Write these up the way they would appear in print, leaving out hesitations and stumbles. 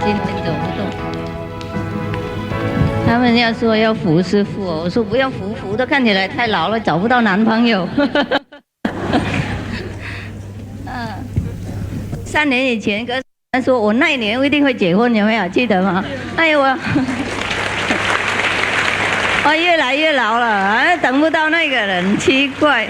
今天走不动。他们要说要扶师傅，我说不要扶，扶的看起来太老了，找不到男朋友。3年以前跟他说我那一年一定会结婚，有没有记得吗？哎呦我越来越老了，等不到那个人，奇怪。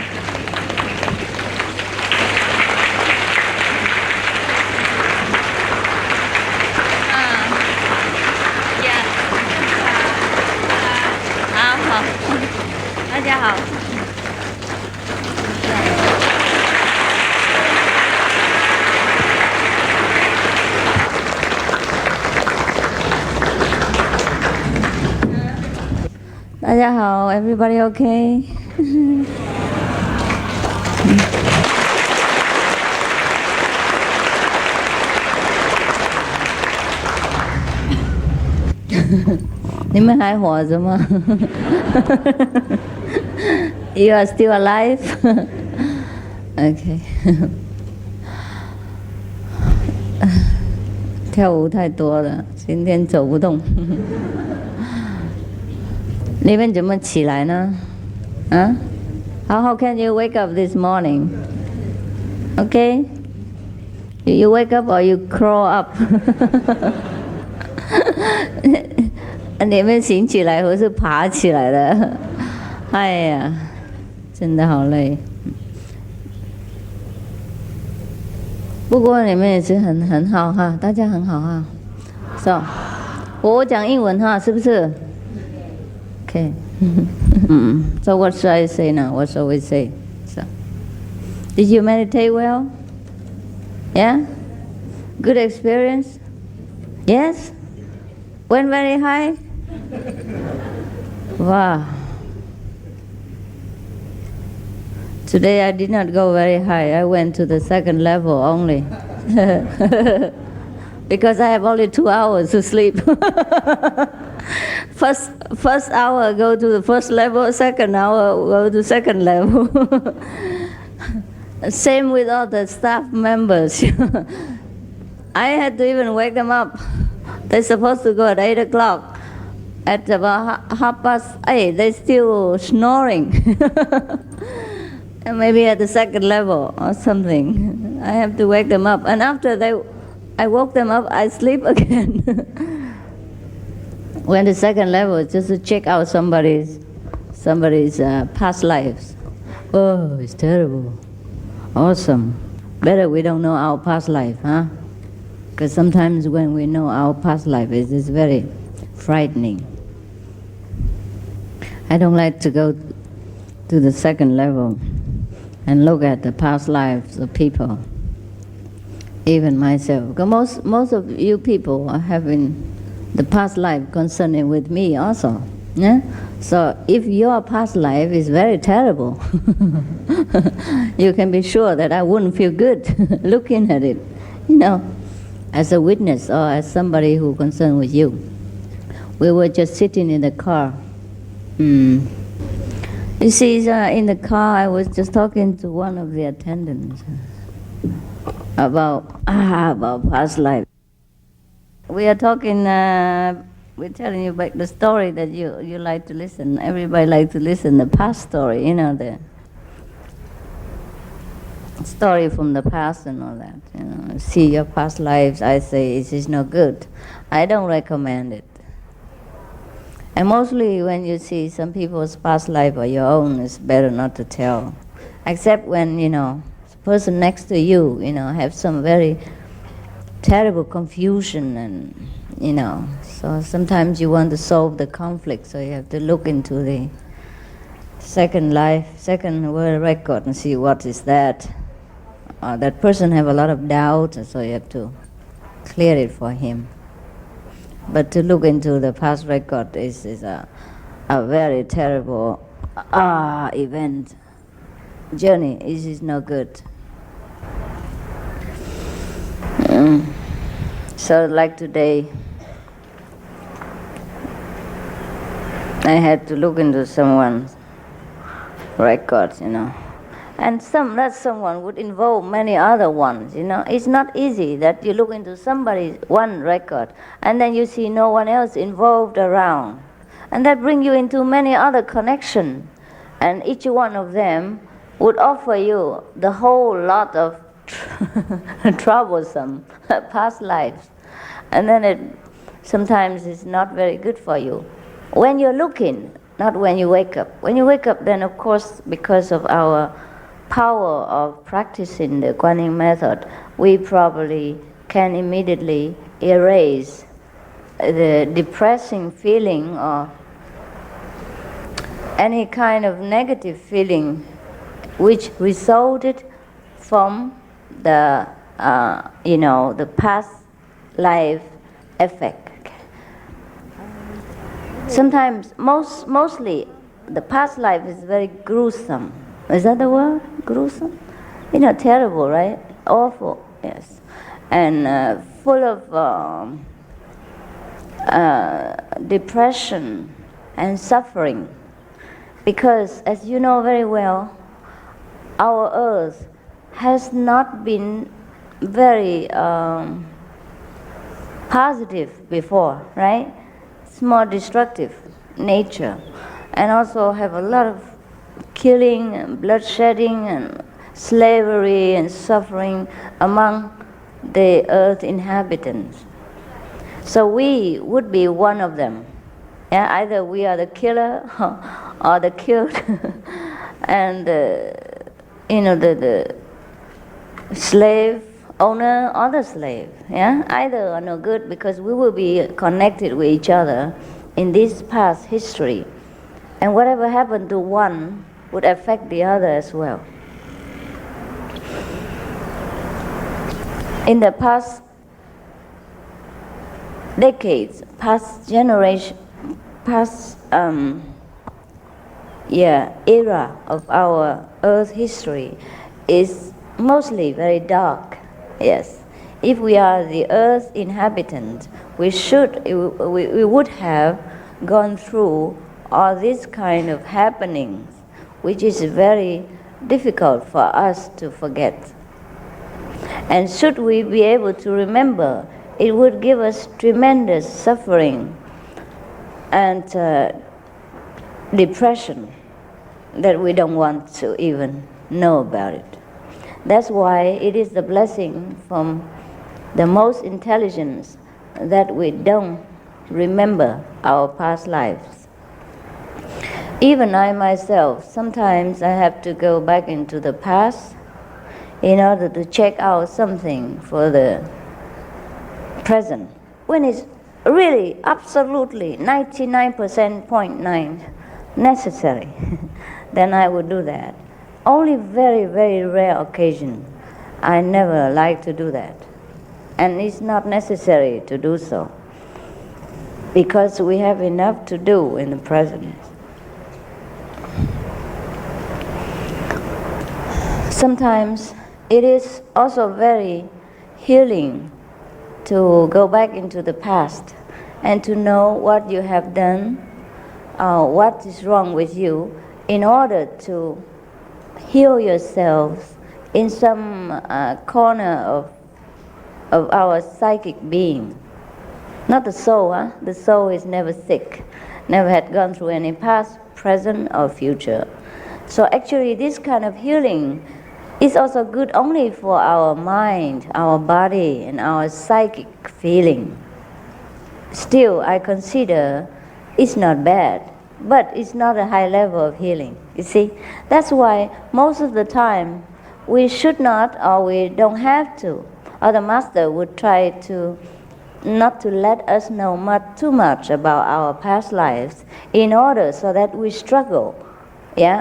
好，大家好。大家好 ，Everybody OK？ 你们还活着吗？You are still alive? OK 。跳舞太多了，今天走不动。你们怎么起来呢？啊 ？How can you wake up this morning? Okay? You wake up or you crawl up? 你们醒起来或是爬起来的？哎呀，真的好累。不过你们也是很好哈，大家很好哈。So， 我讲英文哈，是不是 ？Okay. So what should I say now? What shall we say? So, did you meditate well? Yeah. Good experience? Yes. Went very high? Wow. Today I did not go very high. I went to the second level only. Because I have only 2 hours to sleep. First hour go to the first level, second hour go to second level. Same with all the staff members. I had to even wake them up. They're supposed to go at 8 o'clock. At about 8:30, they're still snoring. And maybe at the second level or something. I have to wake them up. And after I woke them up, I sleep again. When the second level, just to check out somebody's past lives. Oh, it's terrible. Awesome. Better we don't know our past life, huh? Because sometimes when we know our past life, it's very frightening. I don't like to go to the second level and look at the past lives of people, even myself. Because most of you people are having the past life concerning with me also. Yeah? So if your past life is very terrible, you can be sure that I wouldn't feel good looking at it, as a witness or as somebody who concerned with you. We were just sitting in the car. You see, in the car, I was just talking to one of the attendants about past life. We are talking, we're telling you about the story that you like to listen. Everybody likes to listen, the past story, the story from the past and all that. See your past lives, I say it is no good. I don't recommend it. And mostly when you see some people's past life or your own, it's better not to tell. Except when, the person next to you, have some very terrible confusion and, so sometimes you want to solve the conflict, so you have to look into the second world record and see what is that. That person have a lot of doubt, so you have to clear it for him. But to look into the past record is a very terrible event, journey. It is no good. So like today, I had to look into someone's records, And that someone would involve many other ones, It's not easy that you look into somebody's one record and then you see no one else involved around. And that brings you into many other connections. And each one of them would offer you the whole lot of troublesome past lives. And then sometimes it's not very good for you. When you're looking, not when you wake up. When you wake up, then of course, because of our power of practicing the Kuan Yin method, we probably can immediately erase the depressing feeling or any kind of negative feeling which resulted from the the past life effect. Sometimes, mostly, the past life is very gruesome. Is that the word? Gruesome? Terrible, right? Awful, yes. And full of depression and suffering. Because, as you know very well, our earth has not been very positive before, right? It's more destructive nature, and also have a lot of killing and bloodshedding and slavery and suffering among the earth inhabitants. So we would be one of them. Yeah, either we are the killer or the killed, and the slave owner or the slave. Yeah, either are no good, because we will be connected with each other in this past history, and whatever happened to one would affect the other as well. In the past decades, past generation, past era of our Earth history is mostly very dark. Yes, if we are the Earth inhabitant, we would have gone through all these kind of happenings, which is very difficult for us to forget. And should we be able to remember, it would give us tremendous suffering and depression that we don't want to even know about it. That's why it is the blessing from the most intelligence that we don't remember our past lives. Even I myself, sometimes I have to go back into the past in order to check out something for the present, when it's really absolutely 99.9% necessary. Then I would do that. Only very, very rare occasion. I never like to do that. And it's not necessary to do so, because we have enough to do in the present. Sometimes it is also very healing to go back into the past and to know what you have done, what is wrong with you, in order to heal yourselves in some corner of our psychic being. Not the soul, huh? The soul is never sick, never had gone through any past, present, or future. So actually this kind of healing is also good only for our mind, our body, and our psychic feeling. Still, I consider it's not bad, but it's not a high level of healing. You see, that's why most of the time we should not, or we don't have to, or the master would try to not to let us know too much about our past lives, in order so that we struggle,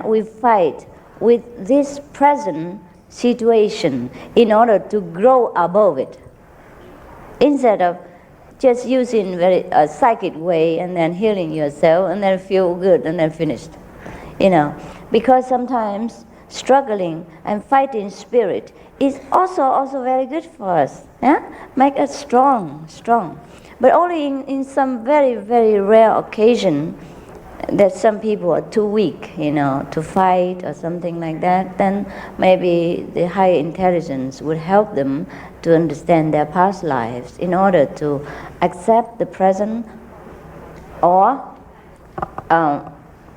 we fight with this present situation in order to grow above it, instead of just using a psychic way and then healing yourself and then feel good and then finished. Because sometimes struggling and fighting spirit is also very good for us. Make us strong. But only in some very, very rare occasion that some people are too weak, to fight or something like that, then maybe the higher intelligence would help them to understand their past lives in order to accept the present or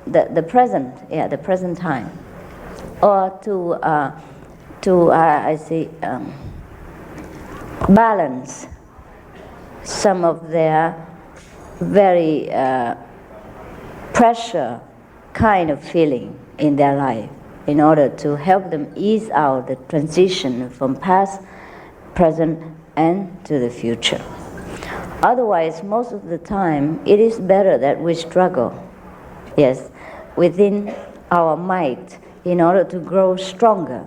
the present time, or to balance some of their very pressure kind of feeling in their life, in order to help them ease out the transition from past, present, and to the future. Otherwise, most of the time, it is better that we struggle, yes, within our might in order to grow stronger.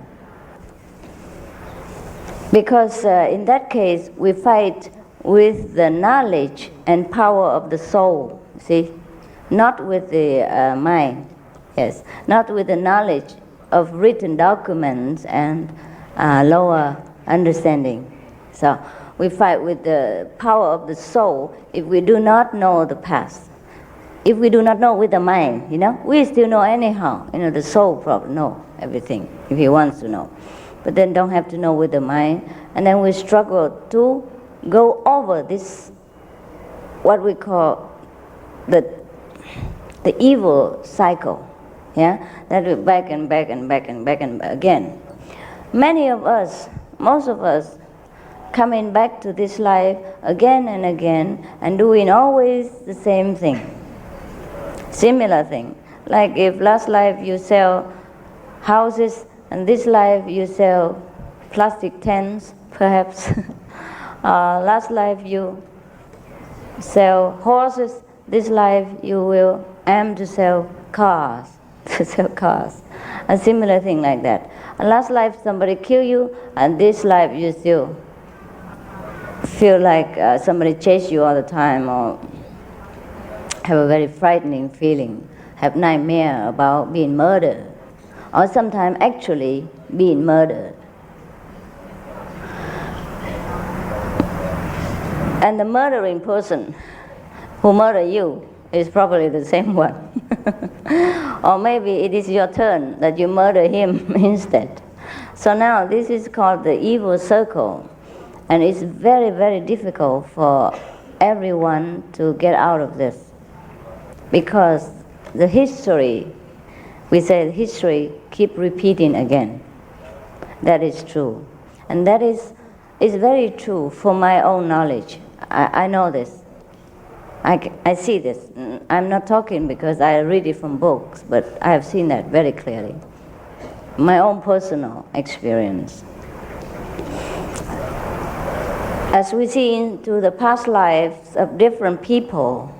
Because in that case, we fight with the knowledge and power of the soul, see? Not with the mind, yes, not with the knowledge of written documents and lower understanding. So we fight with the power of the soul if we do not know the past. If we do not know with the mind, we still know anyhow. The soul probably know everything if he wants to know. But then don't have to know with the mind. And then we struggle to go over this, what we call the evil cycle, that we back and back and back and back and back again. Many of us, most of us, coming back to this life again and again and doing always the same thing, similar thing. Like if last life you sell houses and this life you sell plastic tents, perhaps. Last life you sell horses, this life you will aim to sell cars, a similar thing like that. And last life somebody kill you, and this life you still feel like somebody chase you all the time, or have a very frightening feeling, have nightmare about being murdered, or sometimes actually being murdered. And the murdering person who murdered you is probably the same one. Or maybe it is your turn that you murder him instead. So now this is called the evil circle. And it's very, very difficult for everyone to get out of this. Because the history, we say history keep repeating again. That is true. And that is very true for my own knowledge. I know this. I see this. I'm not talking because I read it from books, but I have seen that very clearly. My own personal experience. As we see into the past lives of different people,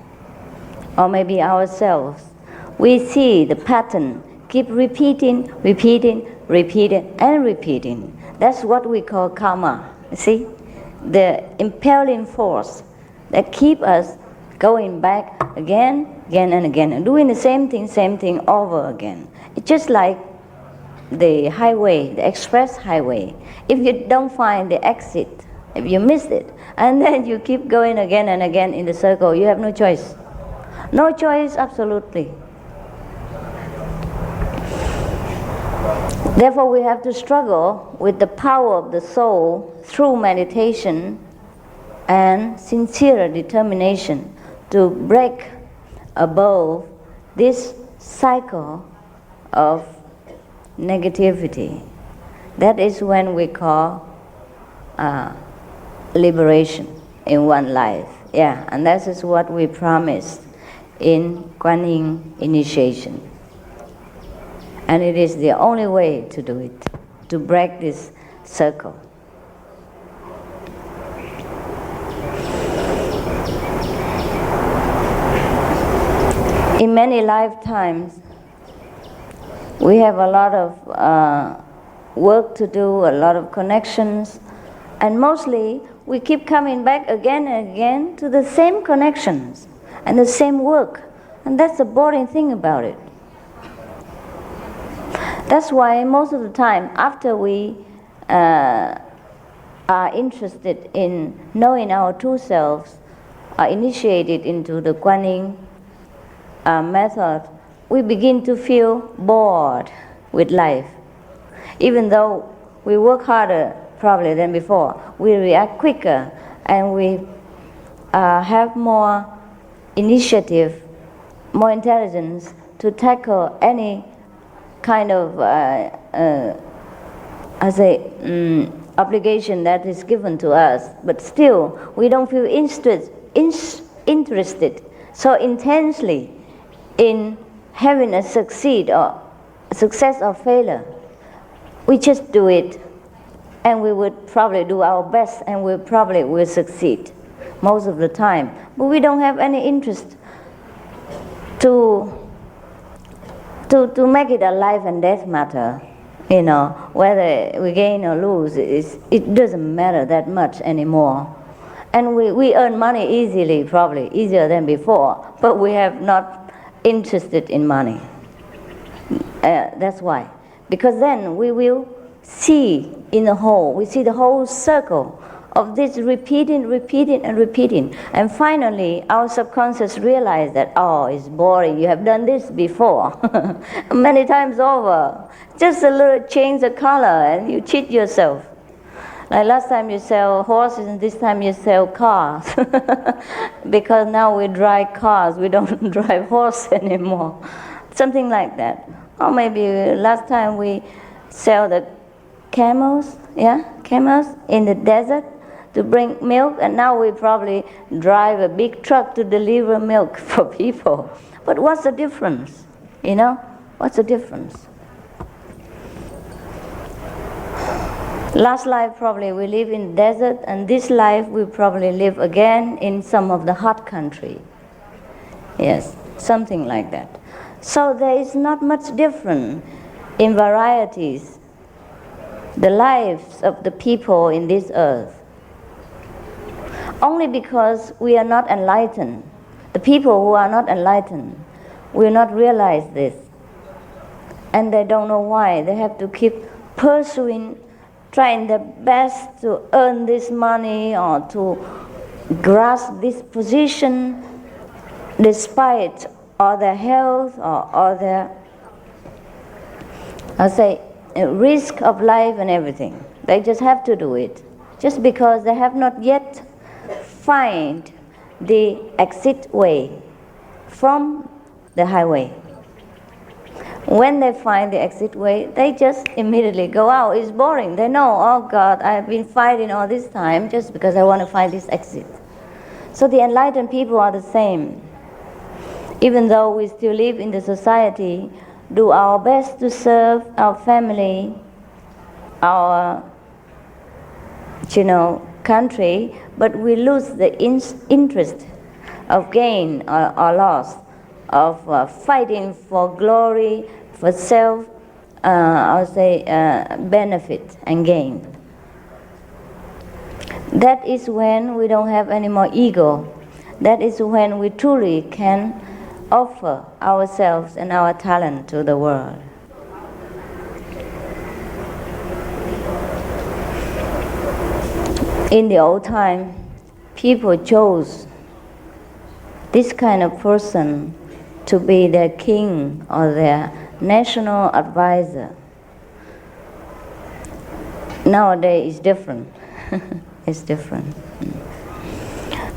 or maybe ourselves, we see the pattern keep repeating, and repeating. That's what we call karma. You see? The impelling force that keep us going back again and again, and doing the same thing over again. It's just like the highway, the express highway. If you don't find the exit, if you miss it, and then you keep going again and again in the circle, you have no choice. No choice, absolutely. Therefore, we have to struggle with the power of the soul through meditation and sincere determination to break above this cycle of negativity. That is when we call liberation in one life. And that is what we promised in Kuan Yin initiation. And it is the only way to do it, to break this circle. In many lifetimes, we have a lot of work to do, a lot of connections, and mostly we keep coming back again and again to the same connections and the same work. And that's the boring thing about it. That's why most of the time, after we are interested in knowing our true selves, are initiated into the Kuan Yin method, we begin to feel bored with life. Even though we work harder probably than before, we react quicker and we have more initiative, more intelligence to tackle any kind of obligation that is given to us. But still, we don't feel interested so intensely in having a success or failure. We just do it, and we would probably do our best, and we probably will succeed most of the time. But we don't have any interest to make it a life and death matter. You know, whether we gain or lose, it doesn't matter that much anymore. And we earn money easily, probably easier than before, but we have not interested in money. That's why. Because then we will see in the whole, we see the whole circle of this repeating, and finally our subconscious realizes that, oh, it's boring, you have done this before many times over. Just a little change the color and you cheat yourself. Like last time you sell horses and this time you sell cars. Because now we drive cars, we don't drive horse anymore. Something like that. Or maybe last time we sell the camels in the desert to bring milk, and now we probably drive a big truck to deliver milk for people. But what's the difference? You know, what's the difference? Last life probably we live in desert, and this life we probably live again in some of the hot country. Yes, something like that. So there is not much difference in varieties, the lives of the people in this earth. Only because we are not enlightened. The people who are not enlightened will not realize this. And they don't know why. They have to keep pursuing, trying their best to earn this money or to grasp this position despite all their health or their, risk of life and everything. They just have to do it. Just because they have not yet find the exit way from the highway. When they find the exit way, they just immediately go out. It's boring. They know, oh God, I've been fighting all this time just because I want to find this exit. So the enlightened people are the same. Even though we still live in the society, do our best to serve our family, our, country, but we lose the interest of gain or loss, of fighting for glory, for self, benefit and gain. That is when we don't have any more ego. That is when we truly can offer ourselves and our talent to the world. In the old time, people chose this kind of person to be their king or their national advisor. Nowadays it's different. It's different.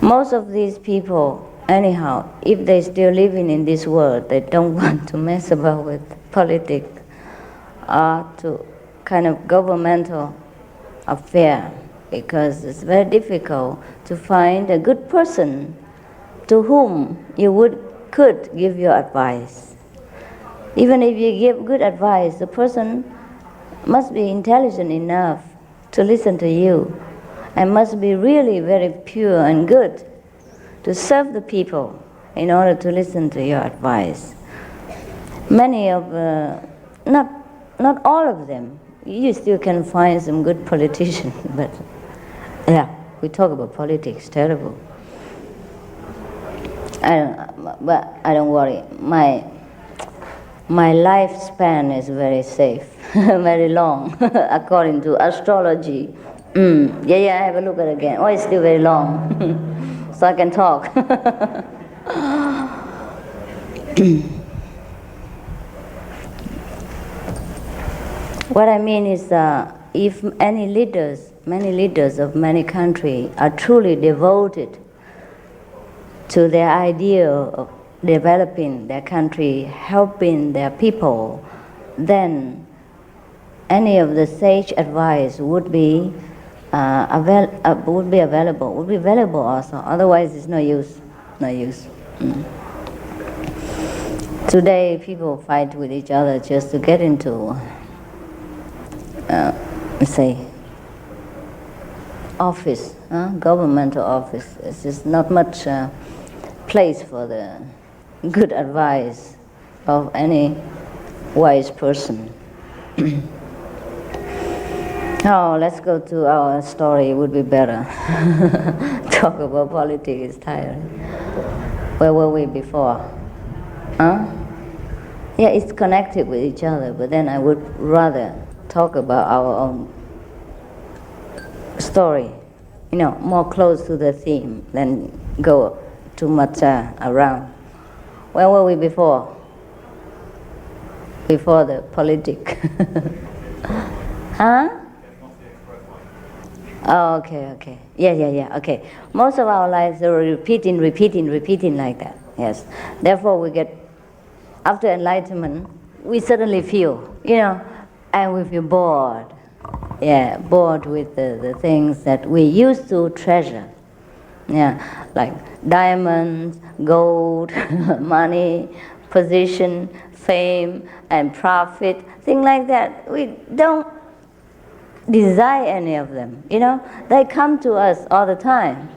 Most of these people, anyhow, if they're still living in this world, they don't want to mess about with politics or to kind of governmental affair, because it's very difficult to find a good person to whom you could give your advice. Even if you give good advice, the person must be intelligent enough to listen to you and must be really very pure and good to serve the people in order to listen to your advice. Many of, not all of them, you still can find some good politicians, but yeah, we talk about politics, terrible. But I don't worry. My lifespan is very safe, very long, according to astrology. I have a look at it again. Oh, it's still very long, so I can talk. What I mean is, if many leaders of many countries are truly devoted to their idea of developing their country, helping their people, then any of the sage advice would be available also. Otherwise, it's no use. No use. Today, people fight with each other just to get into, say, office, governmental office. It's just not much place for the good advice of any wise person. Oh, let's go to our story. It would be better. Talk about politics is tiring. Where were we before? Yeah, it's connected with each other, but then I would rather talk about our own story, more close to the theme than go too much around. Where were we before? Before the politics. Huh? Oh, okay. Yeah, okay. Most of our lives are repeating like that. Yes. Therefore, we get, after enlightenment, we suddenly feel, and we feel bored. Yeah, bored with the things that we used to treasure. Yeah, like diamonds, gold, money, position, fame, and profit, things like that. We don't desire any of them, They come to us all the time.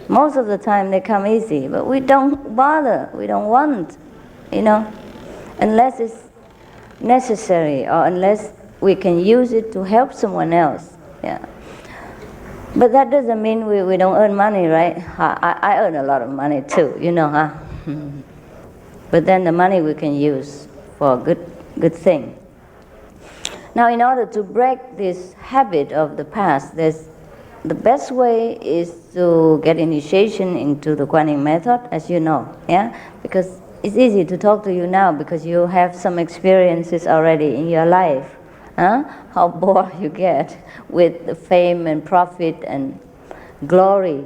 Most of the time they come easy, but we don't bother, we don't want, unless it's necessary or unless we can use it to help someone else. Yeah. But that doesn't mean we don't earn money, right? I earn a lot of money too, But then the money we can use for a good thing. Now, in order to break this habit of the past, the best way is to get initiation into the Kuan Yin method, as you know, yeah? Because it's easy to talk to you now because you have some experiences already in your life. How bored you get with the fame and profit and glory,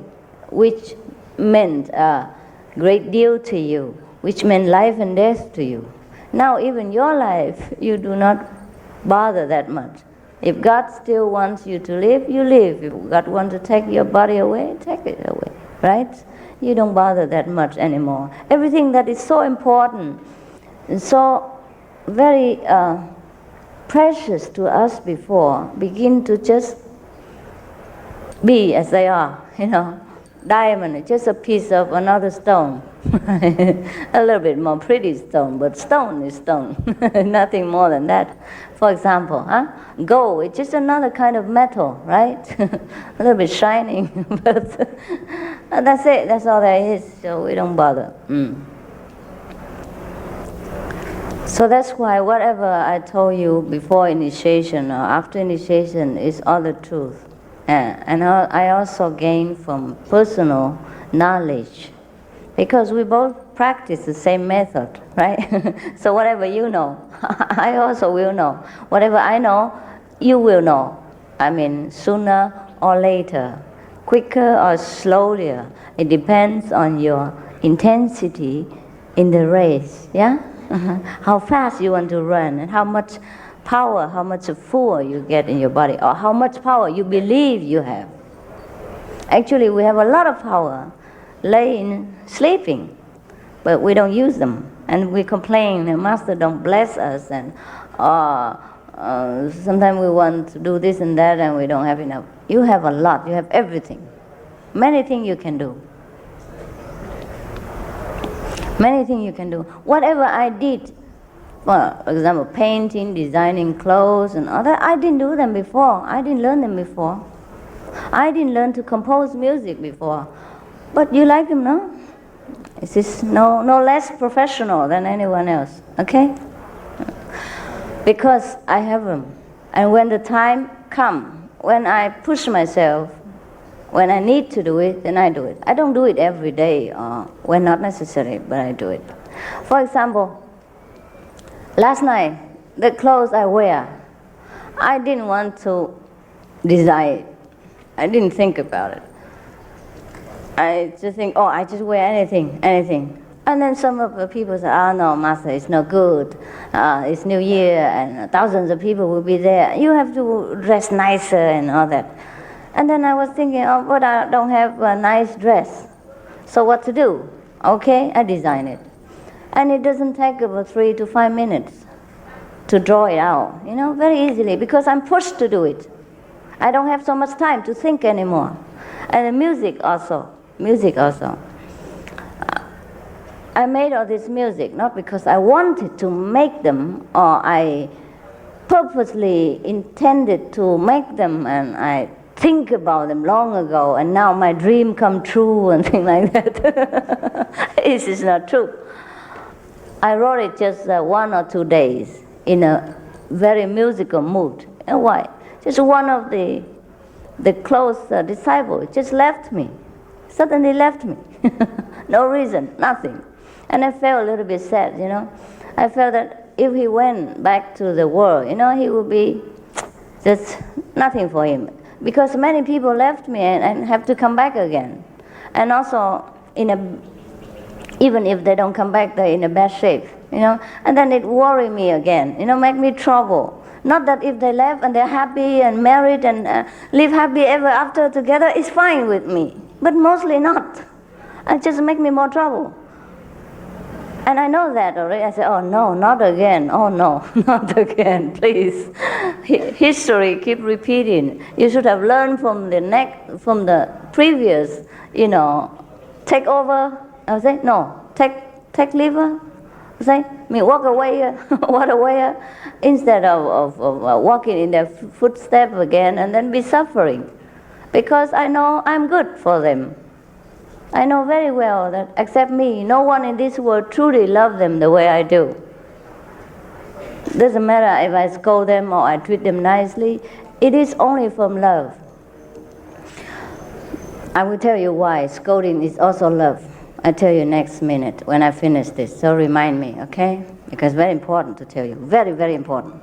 which meant a great deal to you, which meant life and death to you. Now, even your life, you do not bother that much. If God still wants you to live, you live. If God wants to take your body away, take it away, right? You don't bother that much anymore. Everything that is so important and so very precious to us before begin to just be as they are, Diamond is just a piece of another stone. A little bit more pretty stone, but stone is stone. Nothing more than that. For example, gold is just another kind of metal, right? A little bit shining, but that's it. That's all there is. So we don't bother. So that's why whatever I told you before initiation or after initiation is all the truth. And I also gain from personal knowledge, because we both practice the same method, right? So whatever you know, I also will know. Whatever I know, you will know. I mean, sooner or later, quicker or slower. It depends on your intensity in the race, yeah? How fast you want to run and how much power, how much fuel you get in your body, or how much power you believe you have. Actually, we have a lot of power laying, sleeping, but we don't use them. And we complain, the Master don't bless us, and sometimes we want to do this and that and we don't have enough. You have a lot, you have everything. Many things you can do. Many things you can do. Whatever I did, for example, painting, designing clothes and all that, I didn't do them before. I didn't learn them before. I didn't learn to compose music before. But you like them, no? This is no less professional than anyone else, okay? Because I have them. And when the time comes, when I push myself When I need to do it, then I do it. I don't do it every day or when not necessary, but I do it. For example, last night, the clothes I wear, I didn't want to design it. I didn't think about it. I just think, oh, I just wear anything. And then some of the people say, oh no, Master, it's no good. It's New Year and thousands of people will be there. You have to dress nicer and all that. And then I was thinking, oh, but I don't have a nice dress. So what to do? Okay, I design it. And it doesn't take about 3 to 5 minutes to draw it out, very easily, because I'm pushed to do it. I don't have so much time to think anymore. And the music also. I made all this music not because I wanted to make them or I purposely intended to make them and I think about them long ago and now my dream come true and things like that. This is not true. I wrote it just 1 or 2 days in a very musical mood. And why? Just one of the close disciples just left me. Suddenly left me. No reason, nothing. And I felt a little bit sad, I felt that if he went back to the world, he would be just nothing for him. Because many people left me and have to come back again. And also, even if they don't come back, they're in a bad shape, And then it worry me again, make me trouble. Not that if they left and they're happy and married and live happy ever after together, it's fine with me. But mostly not. It just make me more trouble. And I know that already. I say, oh no, not again. Oh no, not again, please. History keep repeating. You should have learned from the previous, take over. I say, no, take leave. I say, walk away, instead of walking in their footsteps again and then be suffering. Because I know I'm good for them. I know very well that except me, no one in this world truly loves them the way I do. Doesn't matter if I scold them or I treat them nicely, it is only from love. I will tell you why scolding is also love. I'll tell you next minute when I finish this, so remind me, okay? Because very important to tell you, very, very important.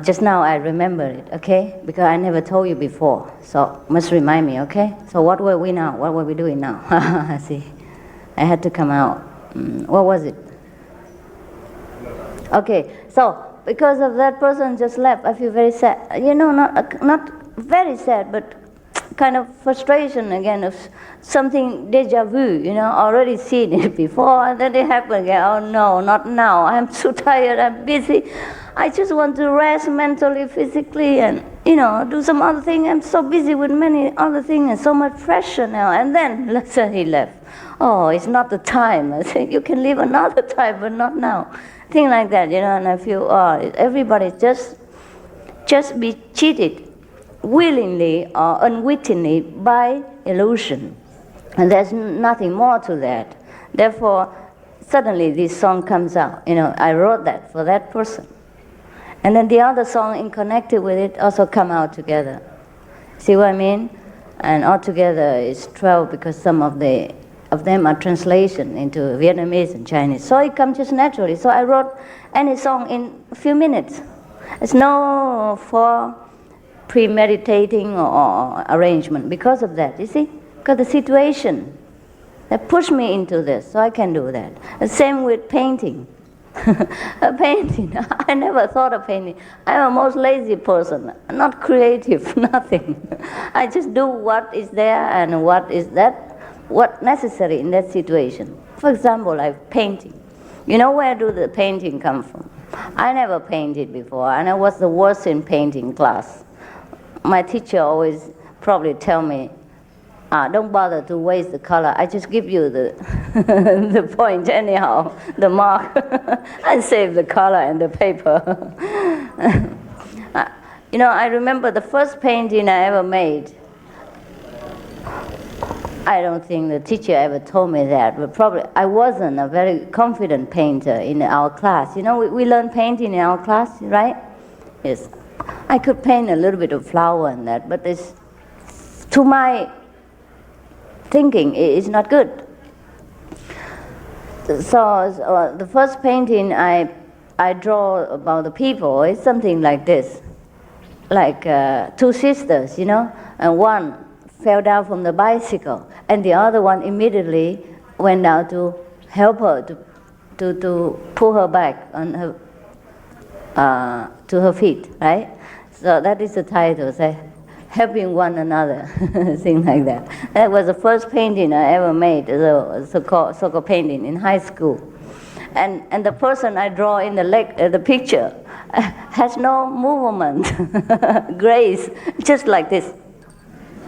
Just now I remember it, okay? Because I never told you before, so must remind me, okay? So what were we now? What were we doing now? I see. I had to come out. What was it? Okay, so because of that person just left, I feel very sad. Not very sad, but kind of frustration again of something deja vu, already seen it before, and then it happened again. Oh no, not now. I'm too tired, I'm busy. I just want to rest mentally, physically, and, do some other thing. I'm so busy with many other things and so much pressure now. And then, let's say he left. Oh, it's not the time. I say, you can leave another time, but not now. Thing like that, and I feel, everybody just be cheated willingly or unwittingly by illusion. And there's nothing more to that. Therefore, suddenly this song comes out. I wrote that for that person. And then the other song in connected with it also come out together. See what I mean? And altogether it's 12 because some of them are translation into Vietnamese and Chinese. So it comes just naturally. So I wrote any song in a few minutes. It's no for premeditating or arrangement because of that, you see? Because the situation that pushed me into this, so I can do that. The same with painting. Painting, I never thought of painting. I'm a most lazy person, not creative, nothing. I just do what is there and what necessary in that situation. For example, like painting. Where do the painting come from? I never painted before, and I was the worst in painting class. My teacher always probably tell me, don't bother to waste the color. I just give you the the point anyhow, the mark, and save the color and the paper. I remember the first painting I ever made. I don't think the teacher ever told me that, but probably I wasn't a very confident painter in our class. We learn painting in our class, right? Yes. I could paint a little bit of flower and that, but it's to my thinking, it's not good. So the first painting I draw about the people is something like this, like two sisters, and one fell down from the bicycle, and the other one immediately went down to help her to pull her back on her to her feet, right? So that is the title, say, helping one another, thing like that. That was the first painting I ever made, the so-called painting in high school. And the person I draw in the picture has no movement, grace, just like this.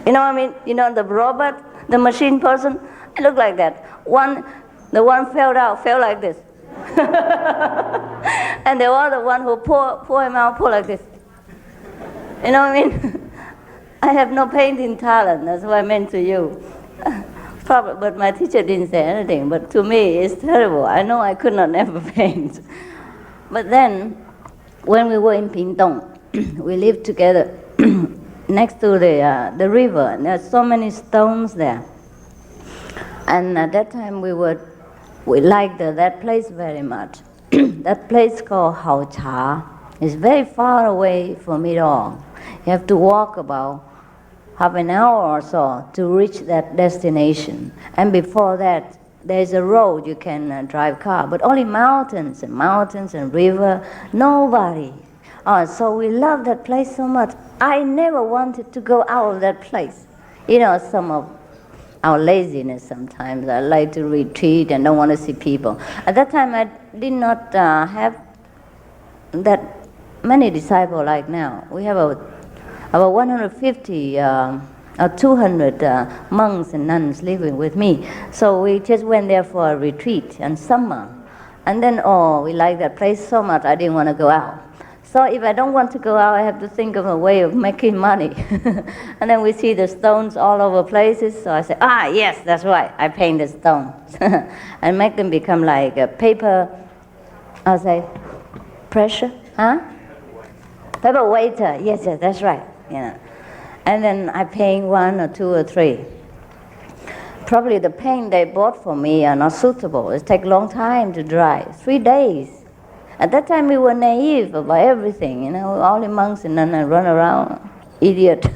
You know what I mean? The robot, the machine person, I look like that. The one fell like this. And the other one who pull him out, pull like this. You know what I mean? I have no painting talent, that's what I meant to you. Probably, but my teacher didn't say anything, but to me it's terrible. I know I could not never paint. But then, when we were in Pingtung, we lived together next to the river, and there's so many stones there. And at that time we liked that place very much. That place called Hao Cha is very far away from it all. You have to walk about half an hour or so to reach that destination. And before that, there's a road you can drive car, but only mountains and river, nobody. So we love that place so much. I never wanted to go out of that place. Some of our laziness sometimes. I like to retreat and don't want to see people. At that time, I did not have that many disciples like now. We have about 150 or 200 monks and nuns living with me. So we just went there for a retreat in summer. And then, we like that place so much, I didn't want to go out. So if I don't want to go out, I have to think of a way of making money. And then we see the stones all over places, so I say, yes, that's right, I paint the stones. And make them become like a paper, I'll say, pressure, paper waiter, yes, that's right. And then I paint 1 or 2 or 3. Probably the paint they bought for me are not suitable. It takes a long time to dry, 3 days. At that time we were naive about everything, all the monks and nuns run around, idiot.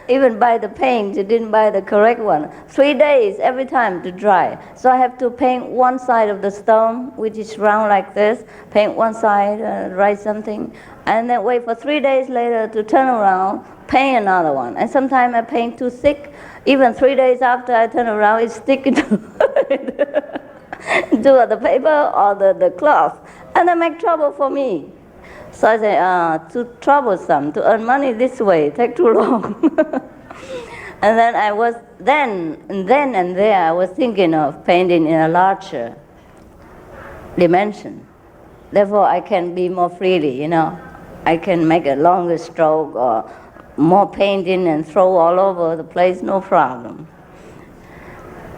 Even buy the paint, you didn't buy the correct one. 3 days every time to dry. So I have to paint one side of the stone, which is round like this, paint one side, write something, and then wait for 3 days later to turn around, paint another one. And sometimes I paint too thick, even 3 days after I turn around, it's sticking to the paper or the cloth, and that make trouble for me. So I say, too troublesome to earn money this way, take too long. And then I was then and there I was thinking of painting in a larger dimension. Therefore, I can be more freely. I can make a longer stroke or more painting and throw all over the place, no problem.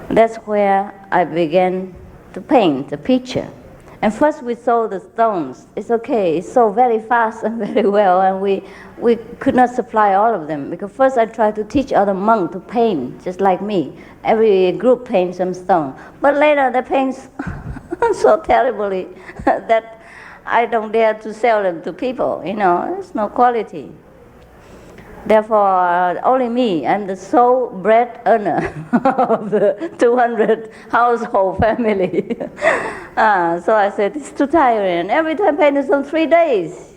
That's where I began to paint the picture. And first we saw the stones. It's okay, it's so very fast and very well, and we could not supply all of them, because first I tried to teach other monks to paint, just like me. Every group paints some stone. But later they paint so terribly that I don't dare to sell them to people, there's no quality. Therefore, only me, I'm the sole bread earner of the 200 household family. So I said, it's too tiring. Every time I paint some 3 days.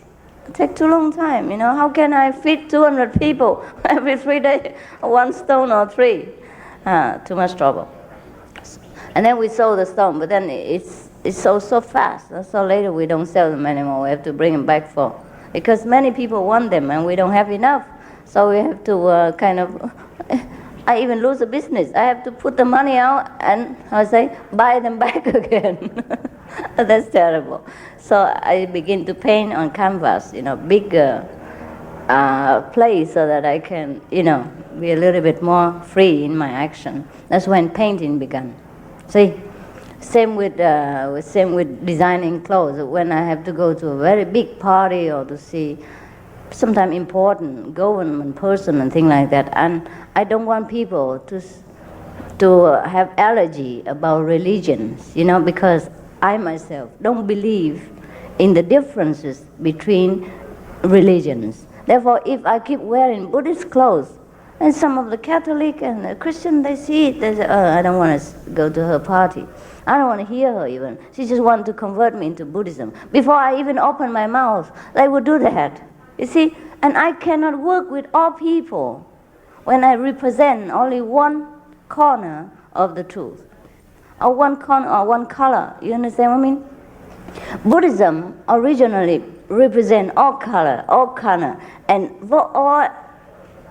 It takes too long time, How can I feed 200 people every 3 days, 1 stone or 3? Too much trouble. And then we sold the stone, but then it's sold so fast. So later we don't sell them anymore. We have to bring them back because many people want them and we don't have enough. So we have to I even lose the business. I have to put the money out and buy them back again. That's terrible. So I begin to paint on canvas, bigger place, so that I can, be a little bit more free in my action. That's when painting began. See, same with designing clothes. When I have to go to a very big party or to see sometimes important government person and things like that. And I don't want people to have allergy about religions, because I myself don't believe in the differences between religions. Therefore, if I keep wearing Buddhist clothes, and some of the Catholic and the Christian, they see it, they say, I don't want to go to her party. I don't want to hear her even. She just wants to convert me into Buddhism. Before I even open my mouth, they would do that. You see, and I cannot work with all people when I represent only one corner of the truth, or one corner or one color. You understand what I mean? Buddhism originally represent all color, and for all,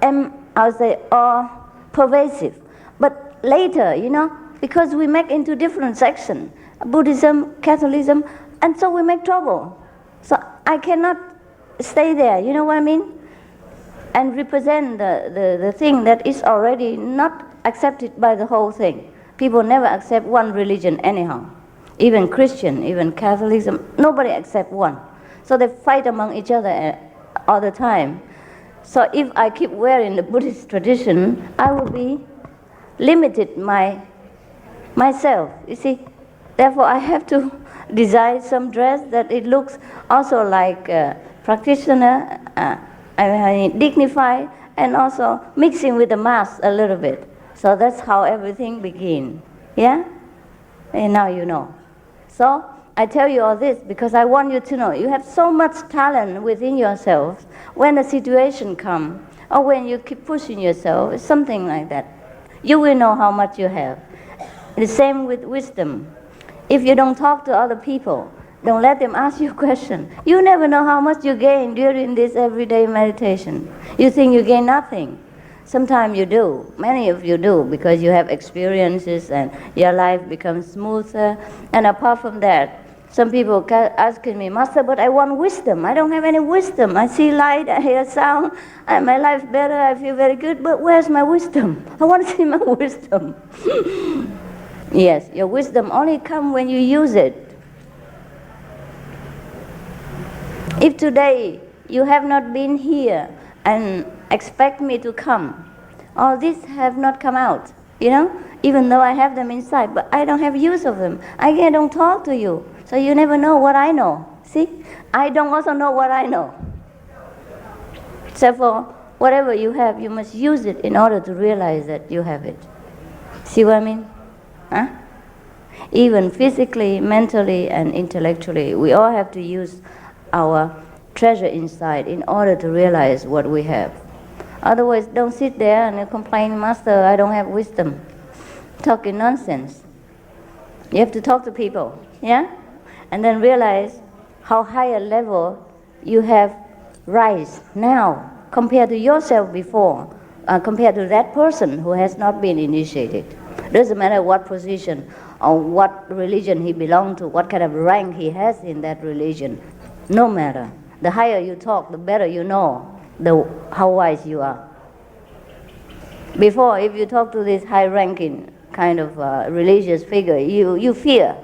I would say, all pervasive. But later, because we make into different sections, Buddhism, Catholicism, and so we make trouble. So I cannot stay there, you know what I mean? And represent the thing that is already not accepted by the whole thing. People never accept one religion anyhow. Even Christian, even Catholicism, nobody accepts one. So they fight among each other all the time. So if I keep wearing the Buddhist tradition, I will be limited myself, you see. Therefore, I have to design some dress that it looks also like a practitioner, dignified, and also mixing with the mask a little bit. So that's how everything begins. Yeah? And now you know. So I tell you all this because I want you to know you have so much talent within yourself. When a situation comes, or when you keep pushing yourself, it's something like that. You will know how much you have. The same with wisdom. If you don't talk to other people, don't let them ask you questions. You never know how much you gain during this everyday meditation. You think you gain nothing. Sometimes you do. Many of you do, because you have experiences and your life becomes smoother. And apart from that, some people asking me, Master, but I want wisdom. I don't have any wisdom. I see light, I hear sound, and my life better, I feel very good, but where's my wisdom? I want to see my wisdom. Yes, your wisdom only comes when you use it. If today you have not been here and expect me to come, all these have not come out, even though I have them inside, but I don't have use of them. I don't talk to you, so you never know what I know. See? I don't also know what I know. Therefore, whatever you have, you must use it in order to realize that you have it. See what I mean? Huh? Even physically, mentally, and intellectually, we all have to use our treasure inside in order to realize what we have. Otherwise, don't sit there and complain, Master, I don't have wisdom. Talking nonsense. You have to talk to people, yeah? And then realize how high a level you have rise now compared to yourself before, compared to that person who has not been initiated. Doesn't matter what position or what religion he belongs to, what kind of rank he has in that religion. No matter. The higher you talk, the better you know how wise you are. Before, if you talk to this high-ranking kind of religious figure, you fear.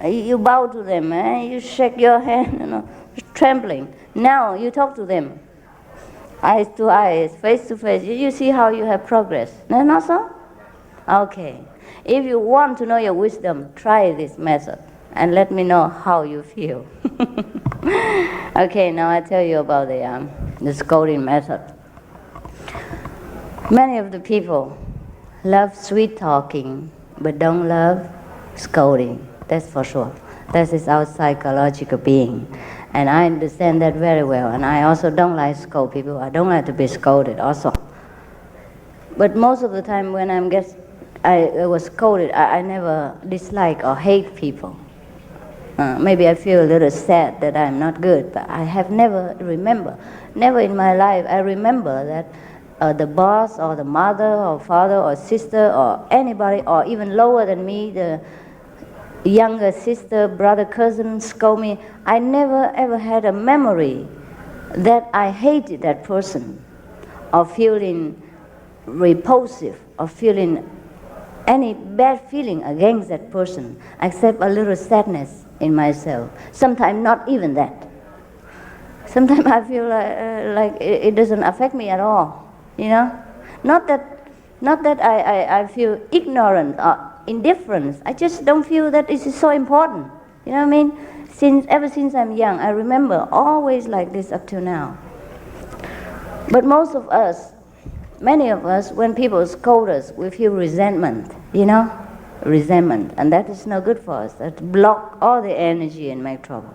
You bow to them, you shake your hand, trembling. Now you talk to them, eyes to eyes, face to face. You see how you have progress. No, not so? Okay. If you want to know your wisdom, try this method and let me know how you feel. Okay, now I tell you about the scolding method. Many of the people love sweet talking, but don't love scolding. That's for sure. That is our psychological being. And I understand that very well. And I also don't like scold people. I don't like to be scolded also. But most of the time when I was scolded, I never dislike or hate people. Maybe I feel a little sad that I'm not good, but I have never in my life I remember that the boss or the mother or father or sister or anybody or even lower than me, the younger sister, brother, cousin scold me. I never ever had a memory that I hated that person or feeling repulsive or feeling any bad feeling against that person, except a little sadness in myself. Sometimes not even that. Sometimes I feel like it doesn't affect me at all, you know. Not that I feel ignorant or indifference. I just don't feel that it is so important. You know what I mean? Ever since I'm young, I remember always like this up till now. But most of us, many of us, when people scold us, we feel resentment, you know? Resentment. And that is no good for us. That block all the energy and make trouble.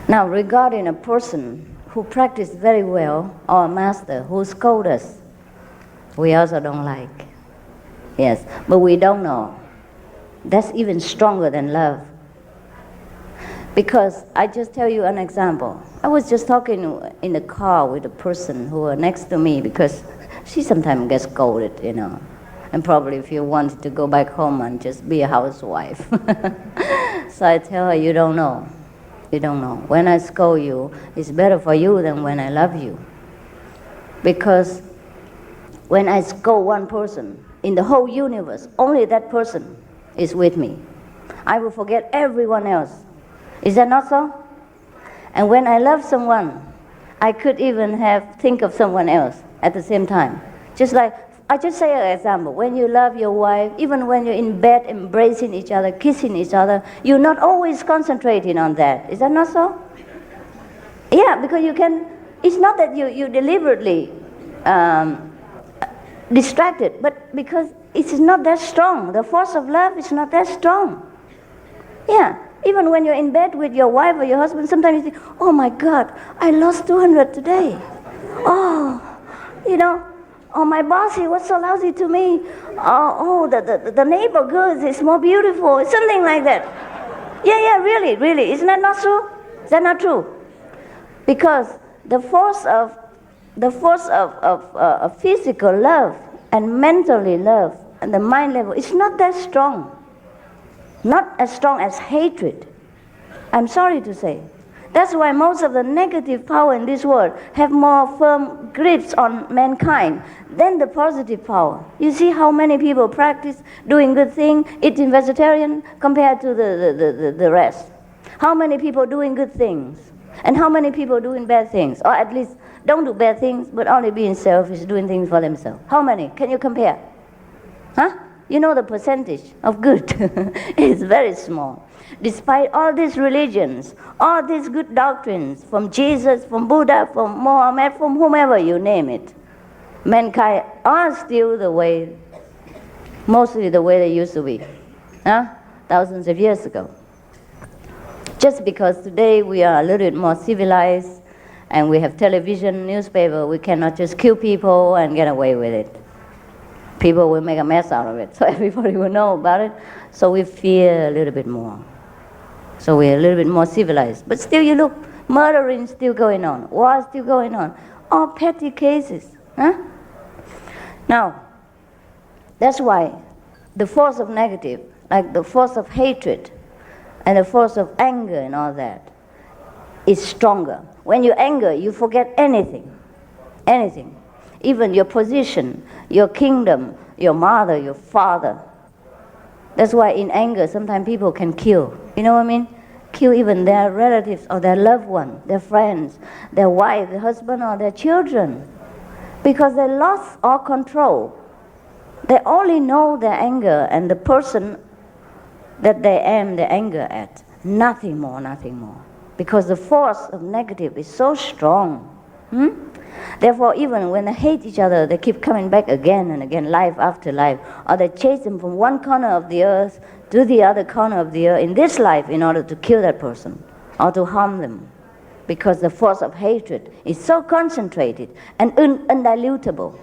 Now, regarding a person who practices very well, or a master who scolds us, we also don't like. Yes, but we don't know. That's even stronger than love. Because I just tell you an example. I was just talking in the car with a person who was next to me because she sometimes gets scolded, you know. And probably if you wanted to go back home and just be a housewife. So I tell her, you don't know. You don't know. When I scold you, it's better for you than when I love you. Because when I scold one person, in the whole universe, only that person is with me. I will forget everyone else. Is that not so? And when I love someone, I could even think of someone else at the same time. Just like, I just say an example. When you love your wife, even when you're in bed embracing each other, kissing each other, you're not always concentrating on that. Is that not so? Yeah, because you can, it's not that you deliberately distracted, but because it is not that strong. The force of love is not that strong. Yeah. Even when you're in bed with your wife or your husband, sometimes you think, oh my God, I lost 200 today. Oh, you know, oh, my boss, he was so lousy to me. Oh, the neighbor girl is more beautiful. Something like that. Yeah, really. Isn't that not true? Is that not true? Because the force of physical love and mentally love and the mind level is not that strong. Not as strong as hatred. I'm sorry to say. That's why most of the negative power in this world have more firm grips on mankind than the positive power. You see how many people practice doing good things, eating vegetarian, compared to the rest. How many people doing good things, and how many people doing bad things, or at least don't do bad things, but only being selfish, doing things for themselves. How many? Can you compare? Huh? You know the percentage of good is very small. Despite all these religions, all these good doctrines, from Jesus, from Buddha, from Mohammed, from whomever you name it, mankind are still mostly the way they used to be, thousands of years ago. Just because today we are a little bit more civilized and we have television, newspaper, we cannot just kill people and get away with it. People will make a mess out of it, so everybody will know about it. So we fear a little bit more. So we're a little bit more civilized. But still, you look, murdering still going on, war still going on, all petty cases. Now, that's why the force of negative, like the force of hatred and the force of anger and all that, is stronger. When you anger, you forget anything. Even your position, your kingdom, your mother, your father. That's why in anger, sometimes people can kill. You know what I mean? Kill even their relatives or their loved one, their friends, their wife, their husband, or their children. Because they lost all control. They only know their anger and the person that they aim their anger at. Nothing more. Because the force of negative is so strong. Therefore, even when they hate each other, they keep coming back again and again, life after life. Or they chase them from one corner of the earth to the other corner of the earth in this life in order to kill that person or to harm them. Because the force of hatred is so concentrated and undilutable.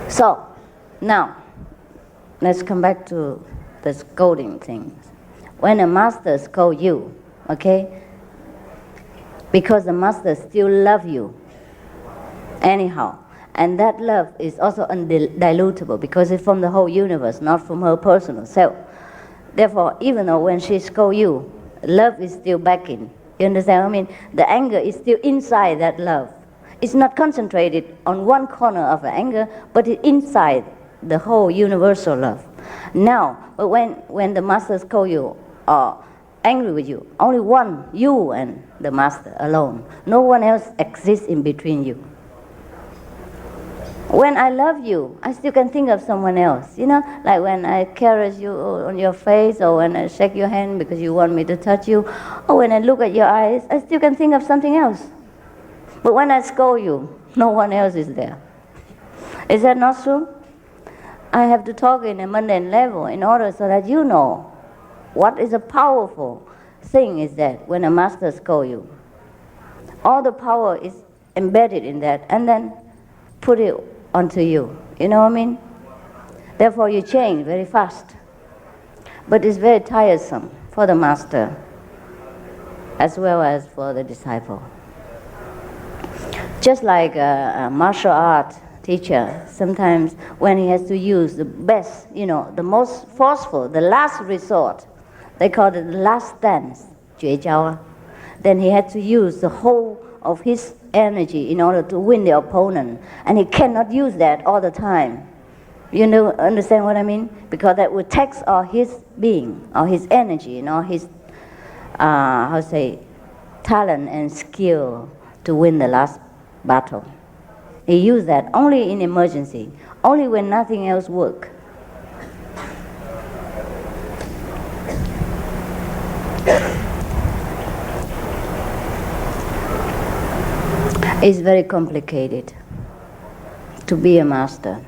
So, now, let's come back to the scolding things. When a master scolds you, okay? Because the master still loves you anyhow. And that love is also undilutable because it's from the whole universe, not from her personal self. Therefore, even though when she scolds you, love is still backing. You understand what I mean? The anger is still inside that love. It's not concentrated on one corner of the anger, but it's inside the whole universal love. Now, but when the master scolds you, or angry with you. Only one, you and the master alone. No one else exists in between you. When I love you, I still can think of someone else. You know, like when I caress you on your face, or when I shake your hand because you want me to touch you, or when I look at your eyes, I still can think of something else. But when I scold you, no one else is there. Is that not true? I have to talk in a mundane level in order so that you know what is a powerful thing is that when a master scolds you. All the power is embedded in that, and then put it onto you. You know what I mean? Therefore you change very fast. But it's very tiresome for the master as well as for the disciple. Just like a martial art teacher, sometimes when he has to use the best, you know, the most forceful, the last resort, they call it the last dance, 绝招, then he had to use the whole of his energy in order to win the opponent, and he cannot use that all the time. You know, understand what I mean? Because that would tax all his being, all his energy, and all his, talent and skill to win the last battle. He used that only in emergency, only when nothing else works. It's very complicated to be a master.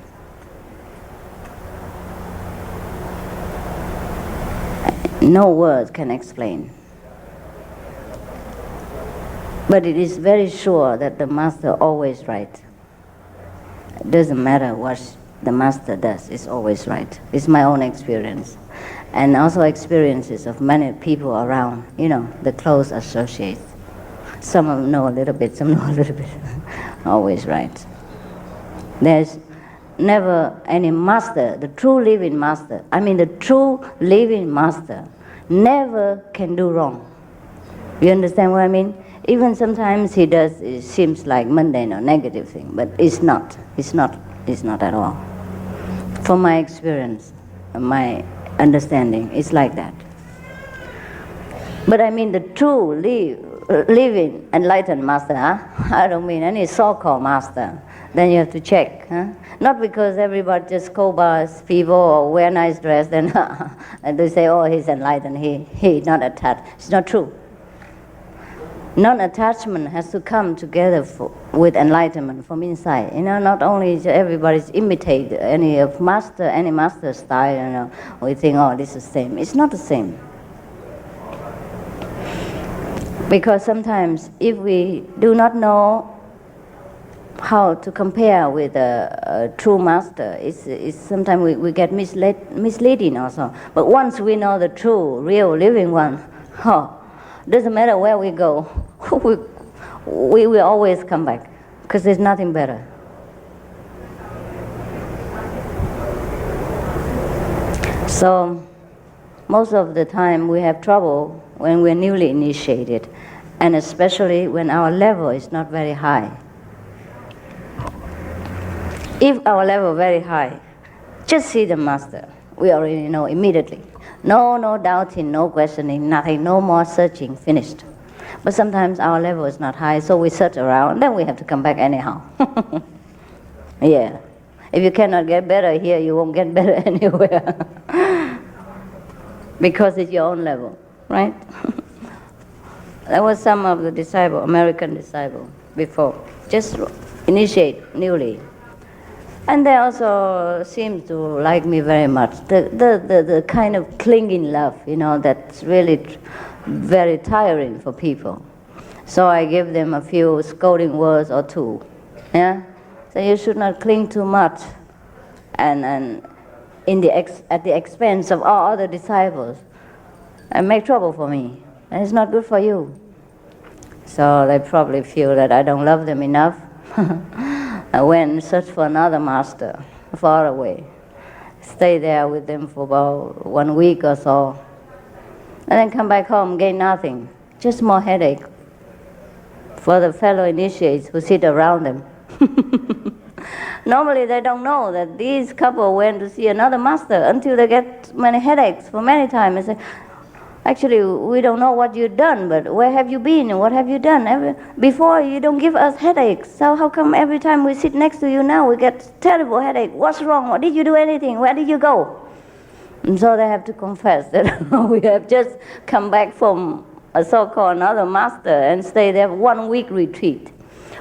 No words can explain. But it is very sure that the master always right. It doesn't matter what the master does, it's always right. It's my own experience. And also experiences of many people around, you know, the close associates. Some of them know a little bit, some know a little bit. Always right. There's never any master, the true living master, the true living master never can do wrong. You understand what I mean? Even sometimes he does, it seems like mundane or negative thing, but it's not. It's not at all. From my experience, my understanding, it's like that. But the true living enlightened master, I don't mean any so-called master. Then you have to check. Not because everybody just co-bars people or wear nice dress, then and they say, oh, he's enlightened, he not attached. It's not true. Non-attachment has to come together with enlightenment from inside. Not only everybody's imitate any master style, we think, oh, this is the same. It's not the same. Because sometimes if we do not know how to compare with a true master, it's sometimes we get misleading also. But once we know the true, real, living one, doesn't matter where we go, we will always come back, because there's nothing better. So most of the time we have trouble when we're newly initiated, and especially when our level is not very high. If our level very high, just see the master. We already know immediately. No doubting, no questioning, nothing, no more searching, finished. But sometimes our level is not high, so we search around, then we have to come back anyhow. Yeah. If you cannot get better here, you won't get better anywhere. Because it's your own level, right? That was some of the disciples, American disciples, before. Just initiate newly. And they also seem to like me very much. The kind of clinging love, that's really very tiring for people. So I give them a few scolding words or two. Yeah? So you should not cling too much and at the expense of all other disciples. And make trouble for me. And it's not good for you. So they probably feel that I don't love them enough. I went and searched for another master far away. Stay there with them for about 1 week or so. And then come back home, gain nothing. Just more headache for the fellow initiates who sit around them. Normally they don't know that these couple went to see another master until they get many headaches for many times. They say, Actually, we don't know what you've done, but where have you been and what have you done? Before, you don't give us headaches. So how come every time we sit next to you now, we get terrible headache? What's wrong? What did you do anything? Where did you go? And so they have to confess that we have just come back from a so-called another master and stay there 1 week retreat.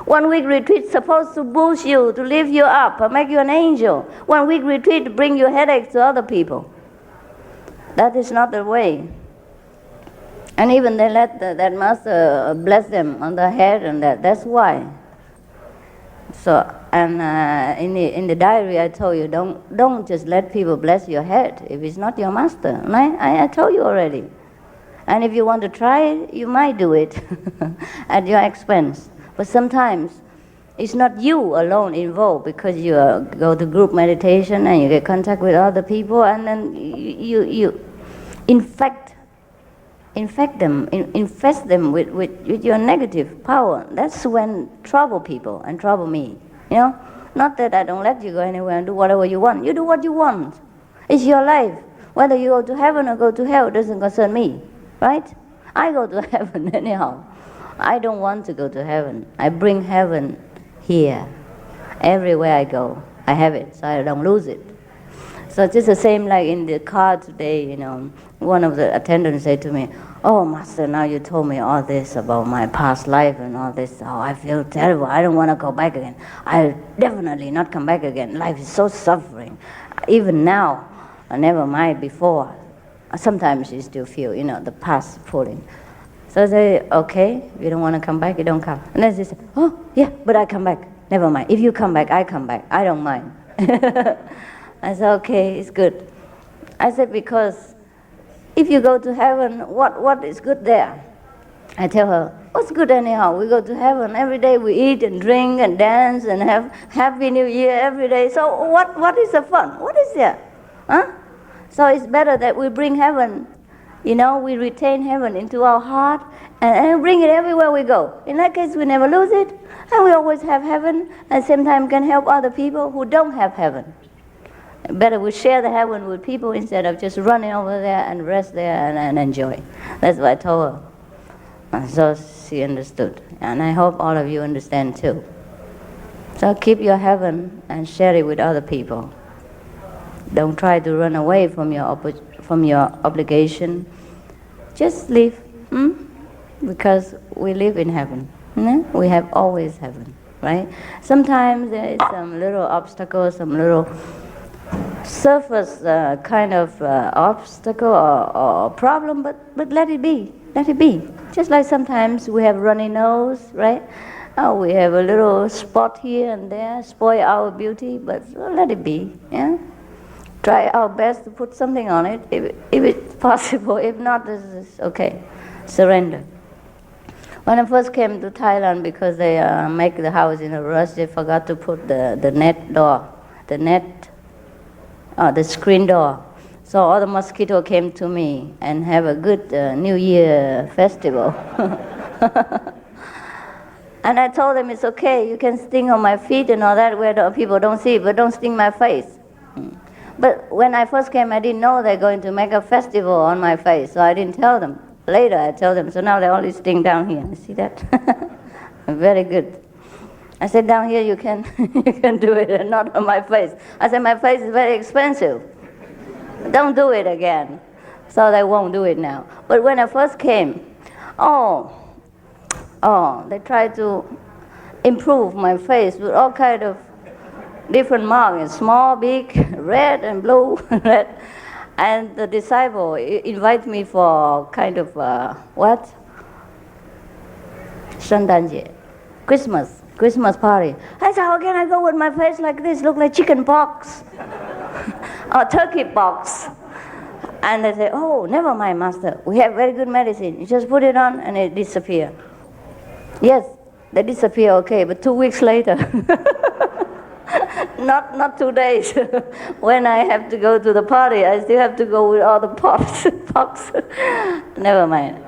1 week retreat supposed to boost you, to lift you up, and make you an angel. 1 week retreat to bring you headaches to other people. That is not the way. And even they let that master bless them on the head, and that's why. So, and in the diary I told you, don't just let people bless your head if it's not your master. And I told you already. And if you want to try it, you might do it at your expense. But sometimes it's not you alone involved, because you go to group meditation and you get contact with other people, and then you infest them with your negative power. That's when trouble people and trouble me. You know, not that I don't let you go anywhere and do whatever you want. You do what you want. It's your life. Whether you go to heaven or go to hell doesn't concern me, right? I go to heaven anyhow. I don't want to go to heaven. I bring heaven here. Everywhere I go, I have it, so I don't lose it. So it's just the same like in the car today, you know, one of the attendants said to me, "Oh, Master, now you told me all this about my past life and all this. Oh, I feel terrible. I don't want to go back again. I'll definitely not come back again. Life is so suffering. Even now, never mind before. Sometimes you still feel, you know, the past pulling." So I say, "Okay, if you don't want to come back, you don't come." And then she said, "Oh, yeah, but I come back. Never mind. If you come back, I come back. I don't mind." I said, "Okay, it's good." I said, because if you go to heaven, what is good there? I tell her, what's good anyhow? We go to heaven. Every day we eat and drink and dance and have Happy New Year every day. So what is the fun? What is there? Huh? So it's better that we bring heaven, you know, we retain heaven into our heart and bring it everywhere we go. In that case, we never lose it. And we always have heaven. At the same time, can help other people who don't have heaven. Better we share the heaven with people instead of just running over there and rest there and enjoy. That's what I told her. And so she understood. And I hope all of you understand too. So keep your heaven and share it with other people. Don't try to run away from your obligation. Just live, because we live in heaven. We have always heaven, right? Sometimes there is some little obstacle, some little surface kind of obstacle or problem, but let it be. Let it be. Just like sometimes we have runny nose, right? Oh, we have a little spot here and there, spoil our beauty, but let it be. Yeah. Try our best to put something on it, if it's possible. If not, this is okay. Surrender. When I first came to Thailand, because they make the house in a rush, they forgot to put the net door, the screen door. So all the mosquitoes came to me and have a good New Year festival. And I told them, it's okay, you can sting on my feet and all that where the people don't see, but don't sting my face. But when I first came, I didn't know they're going to make a festival on my face, so I didn't tell them. Later I told them, so now they only sting down here. You see that? Very good. I said, down here you can do it, and not on my face. I said, my face is very expensive. Don't do it again. So they won't do it now. But when I first came, they tried to improve my face with all kind of different marks, small, big, red and blue, red. And the disciple invited me for kind of, Christmas party. I said, how can I go with my face like this? Look like chicken pox or turkey pox. And they say, oh, never mind, Master. We have very good medicine. You just put it on and it disappears. Yes, they disappear, okay, but 2 weeks later. Not 2 days. When I have to go to the party, I still have to go with all the pox. Never mind.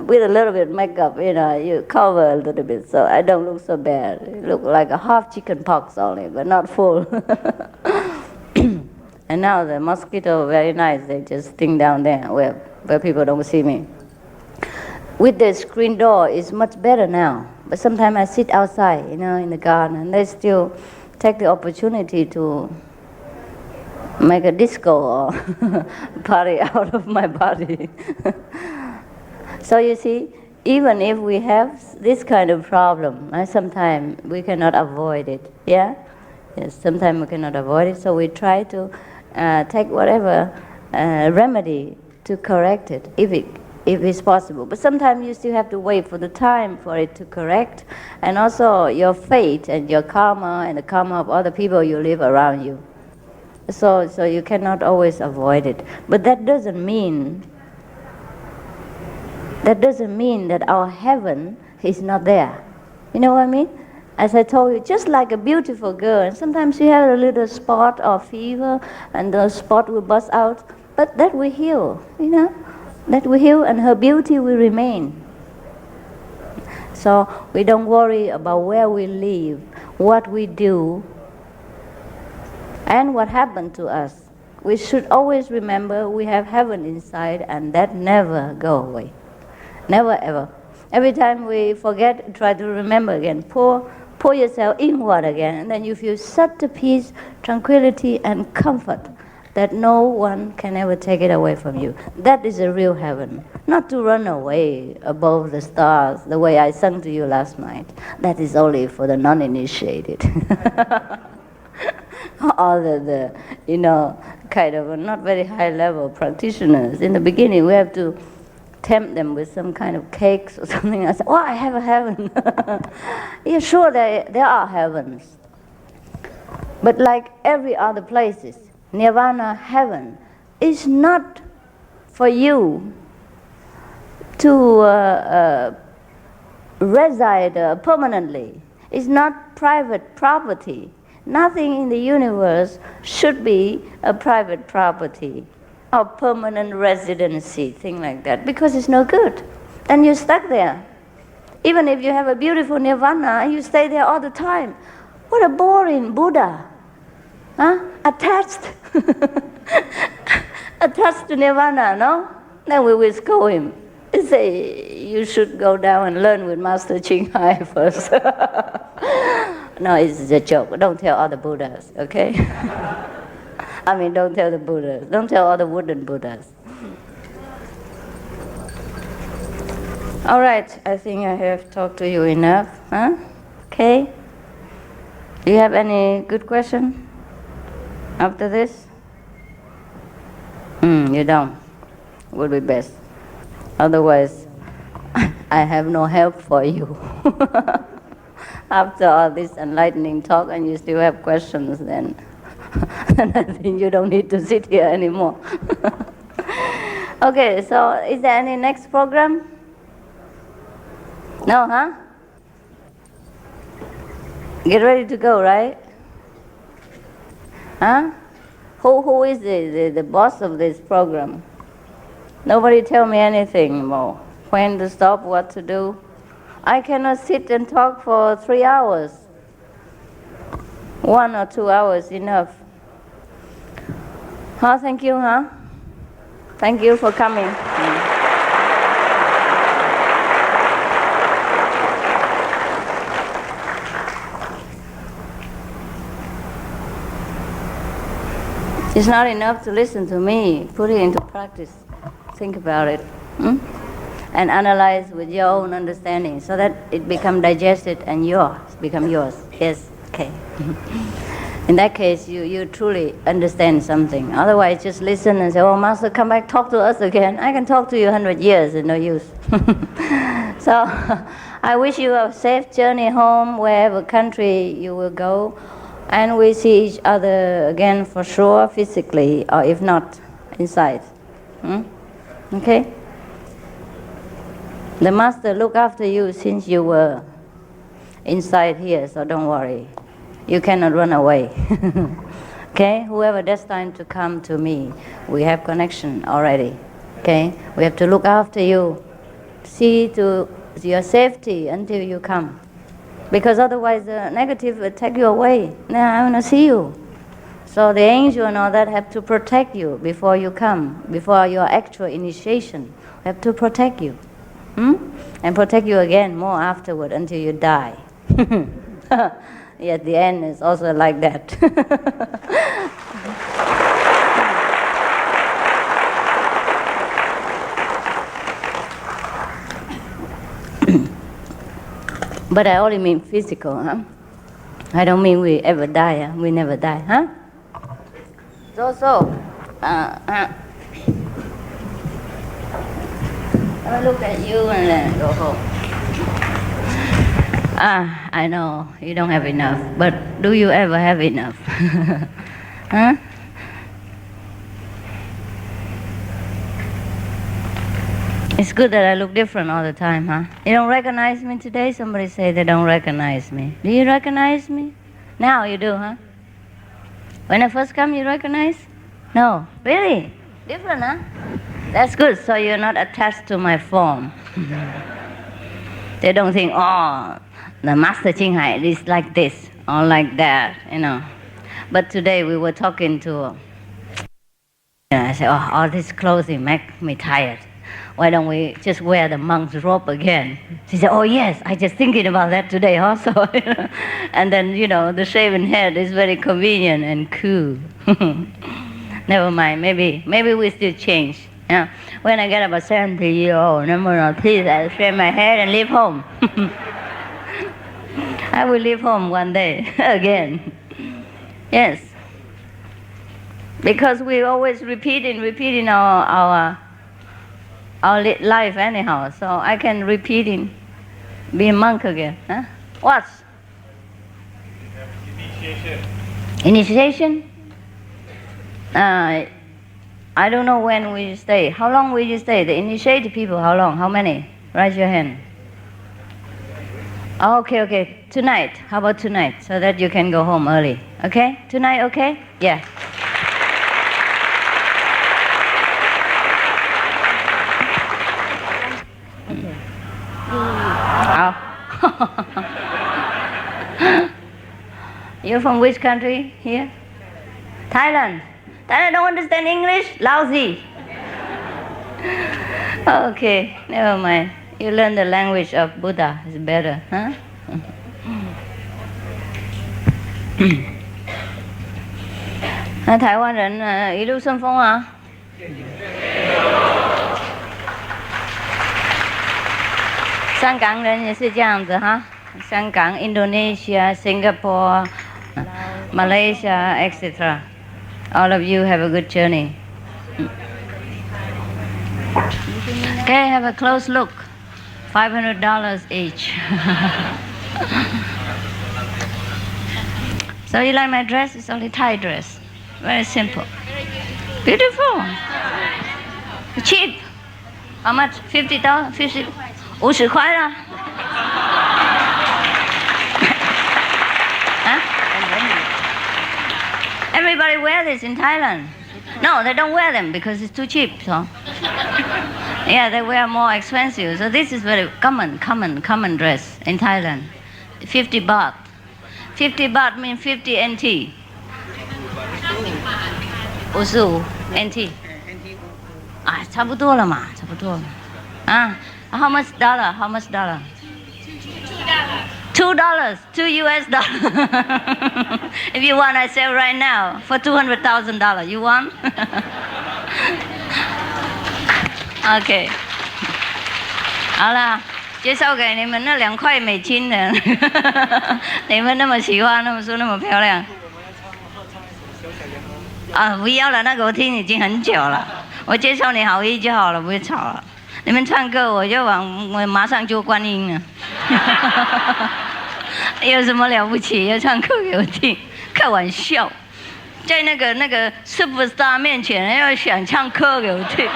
With a little bit of makeup, you cover a little bit, so I don't look so bad. I look like a half chicken pox only, but not full. And now the mosquito, very nice, they just sting down there where people don't see me. With the screen door, it's much better now. But sometimes I sit outside, in the garden, and they still take the opportunity to make a disco or party out of my body. So you see, even if we have this kind of problem, sometimes we cannot avoid it. Yeah? Yes, sometimes we cannot avoid it, so we try to take whatever remedy to correct it, if it's possible. But sometimes you still have to wait for the time for it to correct, and also your fate and your karma and the karma of other people you live around you. So you cannot always avoid it. But that doesn't mean that our heaven is not there. You know what I mean? As I told you, just like a beautiful girl, and sometimes you have a little spot or fever, and the spot will bust out, but that will heal, that will heal, and her beauty will remain. So we don't worry about where we live, what we do, and what happened to us. We should always remember we have heaven inside, and that never go away. Never ever. Every time we forget, try to remember again. Pour yourself inward again, and then you feel such a peace, tranquility, and comfort that no one can ever take it away from you. That is a real heaven. Not to run away above the stars, the way I sang to you last night. That is only for the non-initiated. Or the kind of not very high level practitioners. In the beginning, we have to tempt them with some kind of cakes or something. I said, I have a heaven. Yeah, sure, there are heavens. But like every other places, Nirvana, heaven, is not for you to reside permanently. It's not private property. Nothing in the universe should be a private property or permanent residency, thing like that, because it's no good. Then you're stuck there. Even if you have a beautiful nirvana, you stay there all the time. What a boring Buddha. Attached. Attached to nirvana, no? Then we will scold him. We say, you should go down and learn with Master Ching Hai first. No, it's a joke. Don't tell other Buddhas, okay? I mean, don't tell the Buddhas. Don't tell all the wooden Buddhas. All right, I think I have talked to you enough. Okay? Do you have any good question after this? You don't. Would be best. Otherwise, I have no help for you. After all this enlightening talk and you still have questions, then I think you don't need to sit here anymore. Okay, so is there any next program? No, huh? Get ready to go, right? Huh? Who is the boss of this program? Nobody tell me anything more. When to stop, what to do. I cannot sit and talk for 3 hours. 1 or 2 hours enough. Thank you, Thank you for coming. It's not enough to listen to me. Put it into practice. Think about it. And analyze with your own understanding so that it become digested and become yours. Yes, okay. In that case, you truly understand something. Otherwise, just listen and say, Master, come back, talk to us again. I can talk to you 100 years, it's no use. So, I wish you a safe journey home, wherever country you will go. And we see each other again for sure, physically, or if not, inside. Okay? The Master look after you since you were inside here, so don't worry. You cannot run away. Okay? Whoever destined to come to me, we have connection already. Okay? We have to look after you. See to your safety until you come. Because otherwise the negative will take you away. Now I want to see you. So the angel and all that have to protect you before you come, before your actual initiation. Have to protect you. And protect you again more afterward until you die. Yet the end is also like that. But I only mean physical, huh? I don't mean we ever die, huh? We never die, huh? So, I look at you and then go home. I know you don't have enough, but do you ever have enough? Huh? It's good that I look different all the time, huh? You don't recognize me today? Somebody say they don't recognize me. Do you recognize me? Now you do, huh? When I first come, you recognize? No. Really? Different, huh? That's good, so you're not attached to my form. They don't think, oh, the Master Ching Hai is like this or like that, you know. But today we were talking to, I said, oh, all this clothing make me tired. Why don't we just wear the monk's robe again? She said, oh yes, I just thinking about that today also. And then, you know, the shaven head is very convenient and cool. Never mind, maybe we still change. Yeah. When I get about 70 years old, please, I'll shave my head and leave home. I will leave home one day again. Yes. Because we always repeating our life anyhow, so I can be a monk again. Huh? What? Initiation? I don't know when we stay. How long will you stay? The initiated people, how long? How many? Raise your hand. Oh, okay. Tonight. How about tonight? So that you can go home early. Okay? Tonight, okay? Yeah. You're from which country here? Thailand. Thailand don't understand English? Lousy. Okay, never mind. You learn the language of Buddha. It's better, huh? 那台湾人一路顺风啊。香港人也是这样子哈，香港、Indonesia、Singapore、Malaysia, etc. All of you have a good journey. Okay, have a close look. $500 each. So you like my dress? It's only Thai dress. Very simple. Beautiful. Cheap. How much? $50? 50块啦。Huh? Everybody wear this in Thailand. No, they don't wear them because it's too cheap. So, yeah, they wear more expensive. So this is very common dress in Thailand. 50 baht. 50 baht means 50 NT. 55 NT. 啊，差不多了嘛，差不多了。啊。How much dollar? How much dollar? $2. $2 US. If you want, I sell right now for $200,000. You want? Okay. 好了，介绍给你们那2块美金的，你们那么喜欢，那么说那么漂亮。啊，不要了，那个我听已经很久了。我介绍你好意就好了，不会吵了。你们唱歌，我马上就关音了。有什么了不起？要唱歌给我听？开玩笑，在那个 superstar 面前要想唱歌给我听。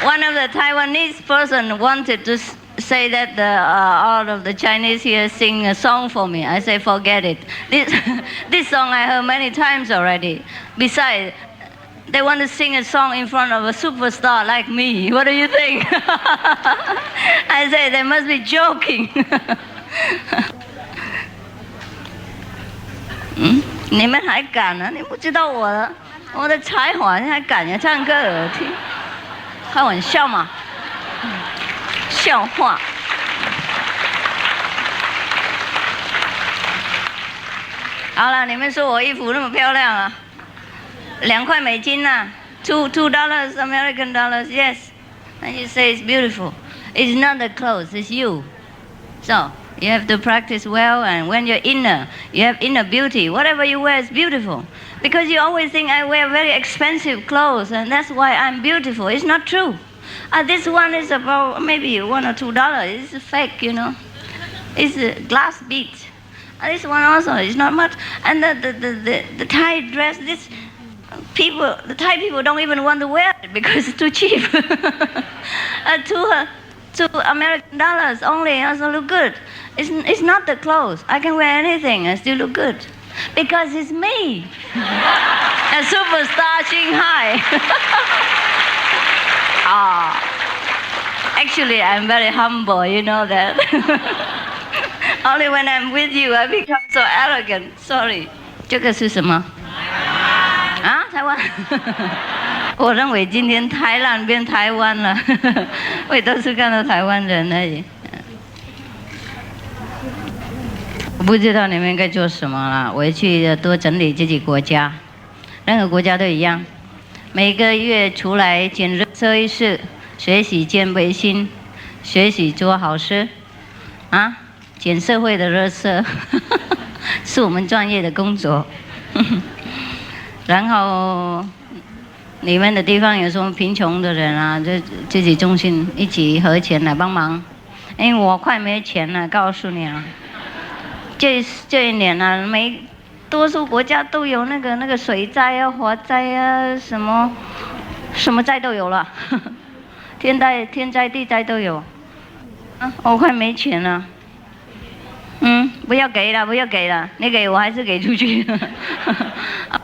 One of the Taiwanese person wanted to say that all of the Chinese here sing a song for me. I say, forget it. This song I heard many times already. Besides, they want to sing a song in front of a superstar like me. What do you think? I say they must be joking. 你们还敢啊？你不知道我的才华，你还敢呀？唱歌耳听，开玩笑嘛？笑话。好了，你们说我衣服那么漂亮啊，2块美金呐，$2 American dollars, yes. And you say it's beautiful. It's not the clothes, it's you. So you have to practice well, and when you're inner, you have inner beauty. Whatever you wear is beautiful. Because you always think I wear very expensive clothes, and that's why I'm beautiful. It's not true. This one is about maybe $1 or $2. It's fake, you know. It's a glass bead. This one also is not much. And the Thai dress, the Thai people don't even want to wear it because it's too cheap. $2 American dollars only also look good. It's not the clothes. I can wear anything and still look good. Because it's me. A superstar Shanghai. Actually, I'm very humble, you know that. Only when I'm with you, I become so arrogant. Sorry. 这个是什么？啊，台湾。我认为今天台湾变台湾了，我也都是看到台湾人而已。我不知道你们应该做什么了，回去多整理自己国家，任何国家都一样，每个月出来捡热色一次，学习建卫星，学习做好事，啊，捡社会的热色，是我们专业的工作。然后你们的地方有什么贫穷的人啊，就自己中心一起合钱来帮忙，因为我快没钱了，告诉你啊。这一年啊，多数国家都有那个水灾啊、火灾啊，什么灾都有了，天灾地灾都有。我快没钱了。不要给了，你给我还是给出去，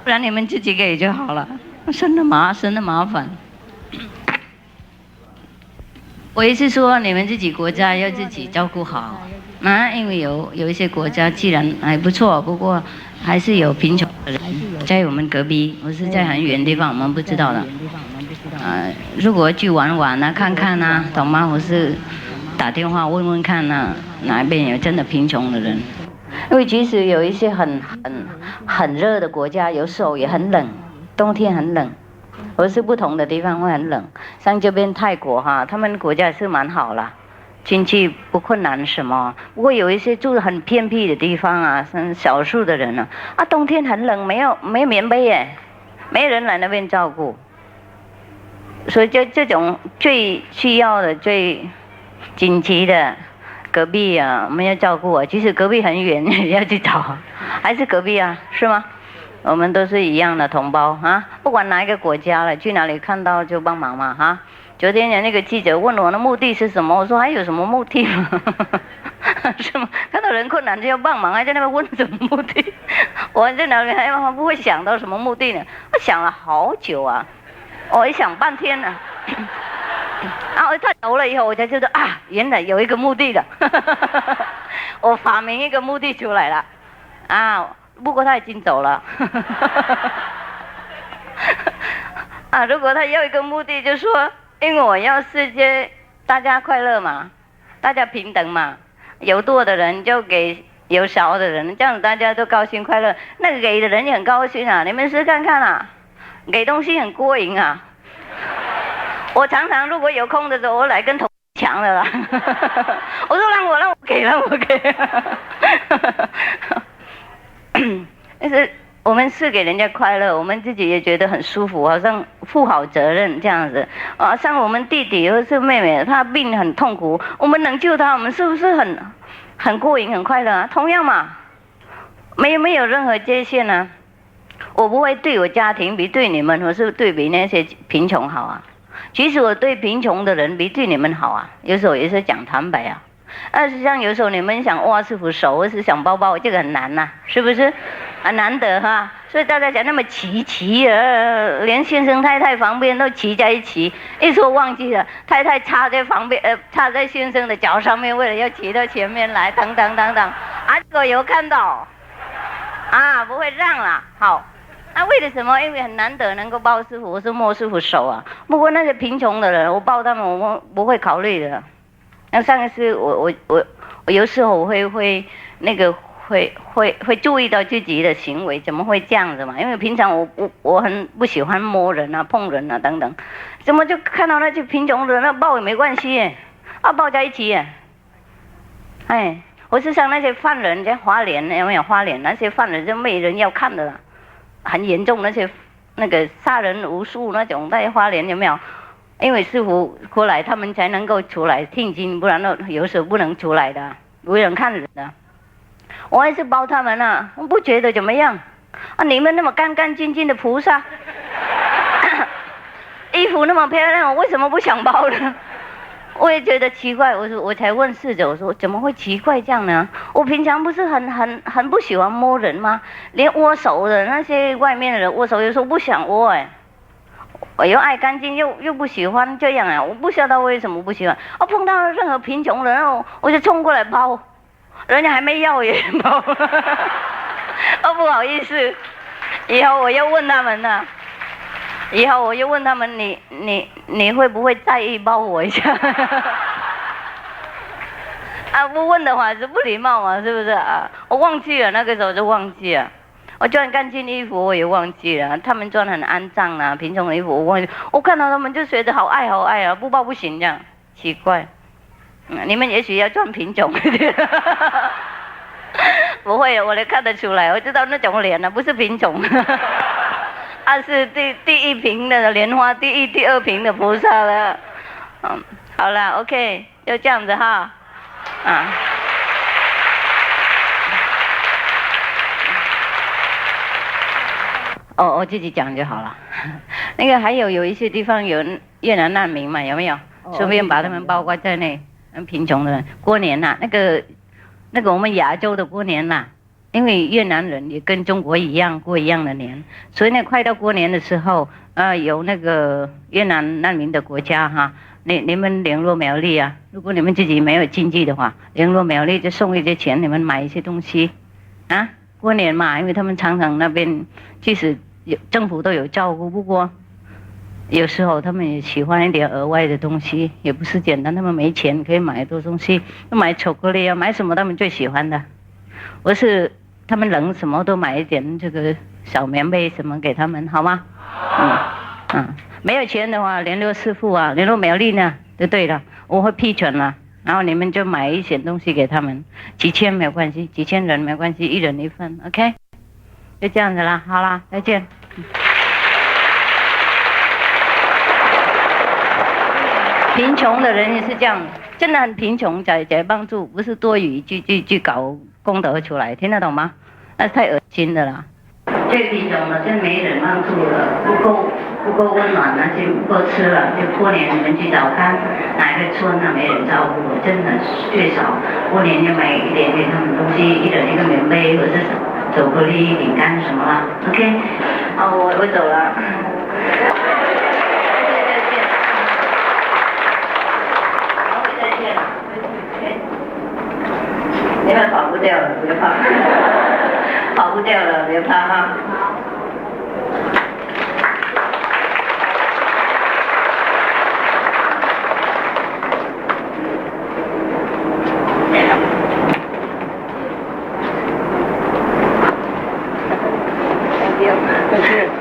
不然你们自己给就好了，省得麻烦。我意思说，你们自己国家要自己照顾好。因为有一些国家既然还不错，不过还是有贫穷的人，在我们隔壁，我是在很远的地方，我们不知道的。如果去玩啊，看看啊，懂吗？我是打电话问问看啊，哪一边有真的贫穷的人？因为其实有一些很热的国家，有时候也很冷，冬天很冷，而是不同的地方会很冷。像这边泰国哈，他们国家是蛮好啦。经济不困难什么，不过有一些住得很偏僻的地方啊，像少数的人冬天很冷，没棉被耶，没人来那边照顾，所以这种最需要的、最紧急的隔壁啊，我们要照顾啊。其实隔壁很远，也要去找，还是隔壁啊，是吗？我们都是一样的同胞啊，不管哪一个国家了，去哪里看到就帮忙嘛哈。昨天有那个记者问我的目的是什么，我说还有什么目的吗？是吗？看到人困难就要帮忙，还在那边问什么目的？我在那里还不会想到什么目的呢？我想了好久啊，我一想半天呢。然后他走了以后，我才知道原来有一个目的的。我发明一个目的出来了不过他已经走了。如果他有一个目的，就说。因为我要世界大家快乐嘛，大家平等嘛，有多的人就给有少的人，这样大家都高兴快乐。那个给的人也很高兴啊，你们试看看啊，给东西很过瘾啊。我常常如果有空的时候，我来跟同事抢的啦。我说让我给。但是我们是给人家快乐，我们自己也觉得很舒服，好像负好责任这样子。像我们弟弟或是妹妹，他病很痛苦，我们能救他，我们是不是很过瘾、很快乐啊？同样嘛，没有任何界限啊。我不会对我家庭比对你们，或是对比那些贫穷好啊。其实我对贫穷的人比对你们好啊，有时候也是讲坦白啊。实际上有时候你们想握师傅手，或是想抱抱，这个很难呐、是不是？很难得哈。所以大家讲那么齐连先生太太旁边都齐在一起，一说忘记了，太太插在旁边，插在先生的脚上面，为了要骑到前面来，等等等等，这个有看到，不会让了，好。那为了什么？因为很难得能够抱师傅，我是摸师傅手啊。不过那些贫穷的人，我抱他们，我不会考虑的。那上一次我有时候我会那个会注意到自己的行为，怎么会这样子嘛？因为平常我很不喜欢摸人啊、碰人啊等等，怎么就看到那些贫穷的那抱也没关系耶，抱在一起耶。我是像那些犯人在花莲有没有？花莲那些犯人就没人要看的啦。很严重，那个杀人无数那种在花莲有没有？因为师傅过来，他们才能够出来听经，不然有时候不能出来的，没人看人的。我还是包他们啊，我不觉得怎么样你们那么干干净净的菩萨，衣服那么漂亮，我为什么不想包呢？我也觉得奇怪，我才问侍者，我说怎么会奇怪这样呢？我平常不是很不喜欢摸人吗？连握手的那些外面的人握手，有时候不想握我又爱干净又不喜欢这样我不晓得为什么不喜欢。碰到任何贫穷人我就冲过来包，人家还没要也包，不好意思，以后我又问他们了。以后我就问他们，你会不会在意抱我一下？不问的话是不礼貌嘛，是不是啊？我忘记了，那个时候就忘记了。我穿干净衣服我也忘记了，他们穿很肮脏啊，贫穷的衣服我忘记。我看到他们就觉得好爱好爱啊，不抱不行这样，奇怪。你们也许要穿贫穷一点。不会，我也看得出来，我知道那种脸不是贫穷。是第一瓶的莲花，第二瓶的菩萨了。好了 ，OK， 就这样子哈。我自己讲就好了。那个还有一些地方有越南难民嘛，有没有？顺便把他们包括在内，贫穷的人过年那个我们亚洲的过年因为越南人也跟中国一样过一样的年，所以呢，快到过年的时候，有那个越南难民的国家哈，你们联络苗栗啊，如果你们自己没有经济的话，联络苗栗就送一些钱，你们买一些东西，过年嘛，因为他们常常那边即使政府都有照顾，不过有时候他们也喜欢一点额外的东西，也不是简单，他们没钱可以买多东西，买巧克力买什么他们最喜欢的，我是。他们冷什么都买一点这个小棉被什么给他们好吗？没有钱的话联络师傅联络苗栗呢就对了，我会批准了，然后你们就买一些东西给他们，几千没有关系，几千人没关系，一人一份 ，OK， 就这样子啦，好啦，再见。贫穷的人也是这样，真的很贫穷才帮助，不是多余去搞功德出来，听得懂吗？那太恶心的啦。最贫穷的真没人帮助了，不够温暖了，就不够吃了，就过年你们去找看哪个村没人照顾，真的最少过年就买一点给他们东西，一人一个棉被或者是巧克力、饼干什么啦 ，OK， 我走了。你们跑不掉了，不要怕，跑不掉了，不要怕哈。再见。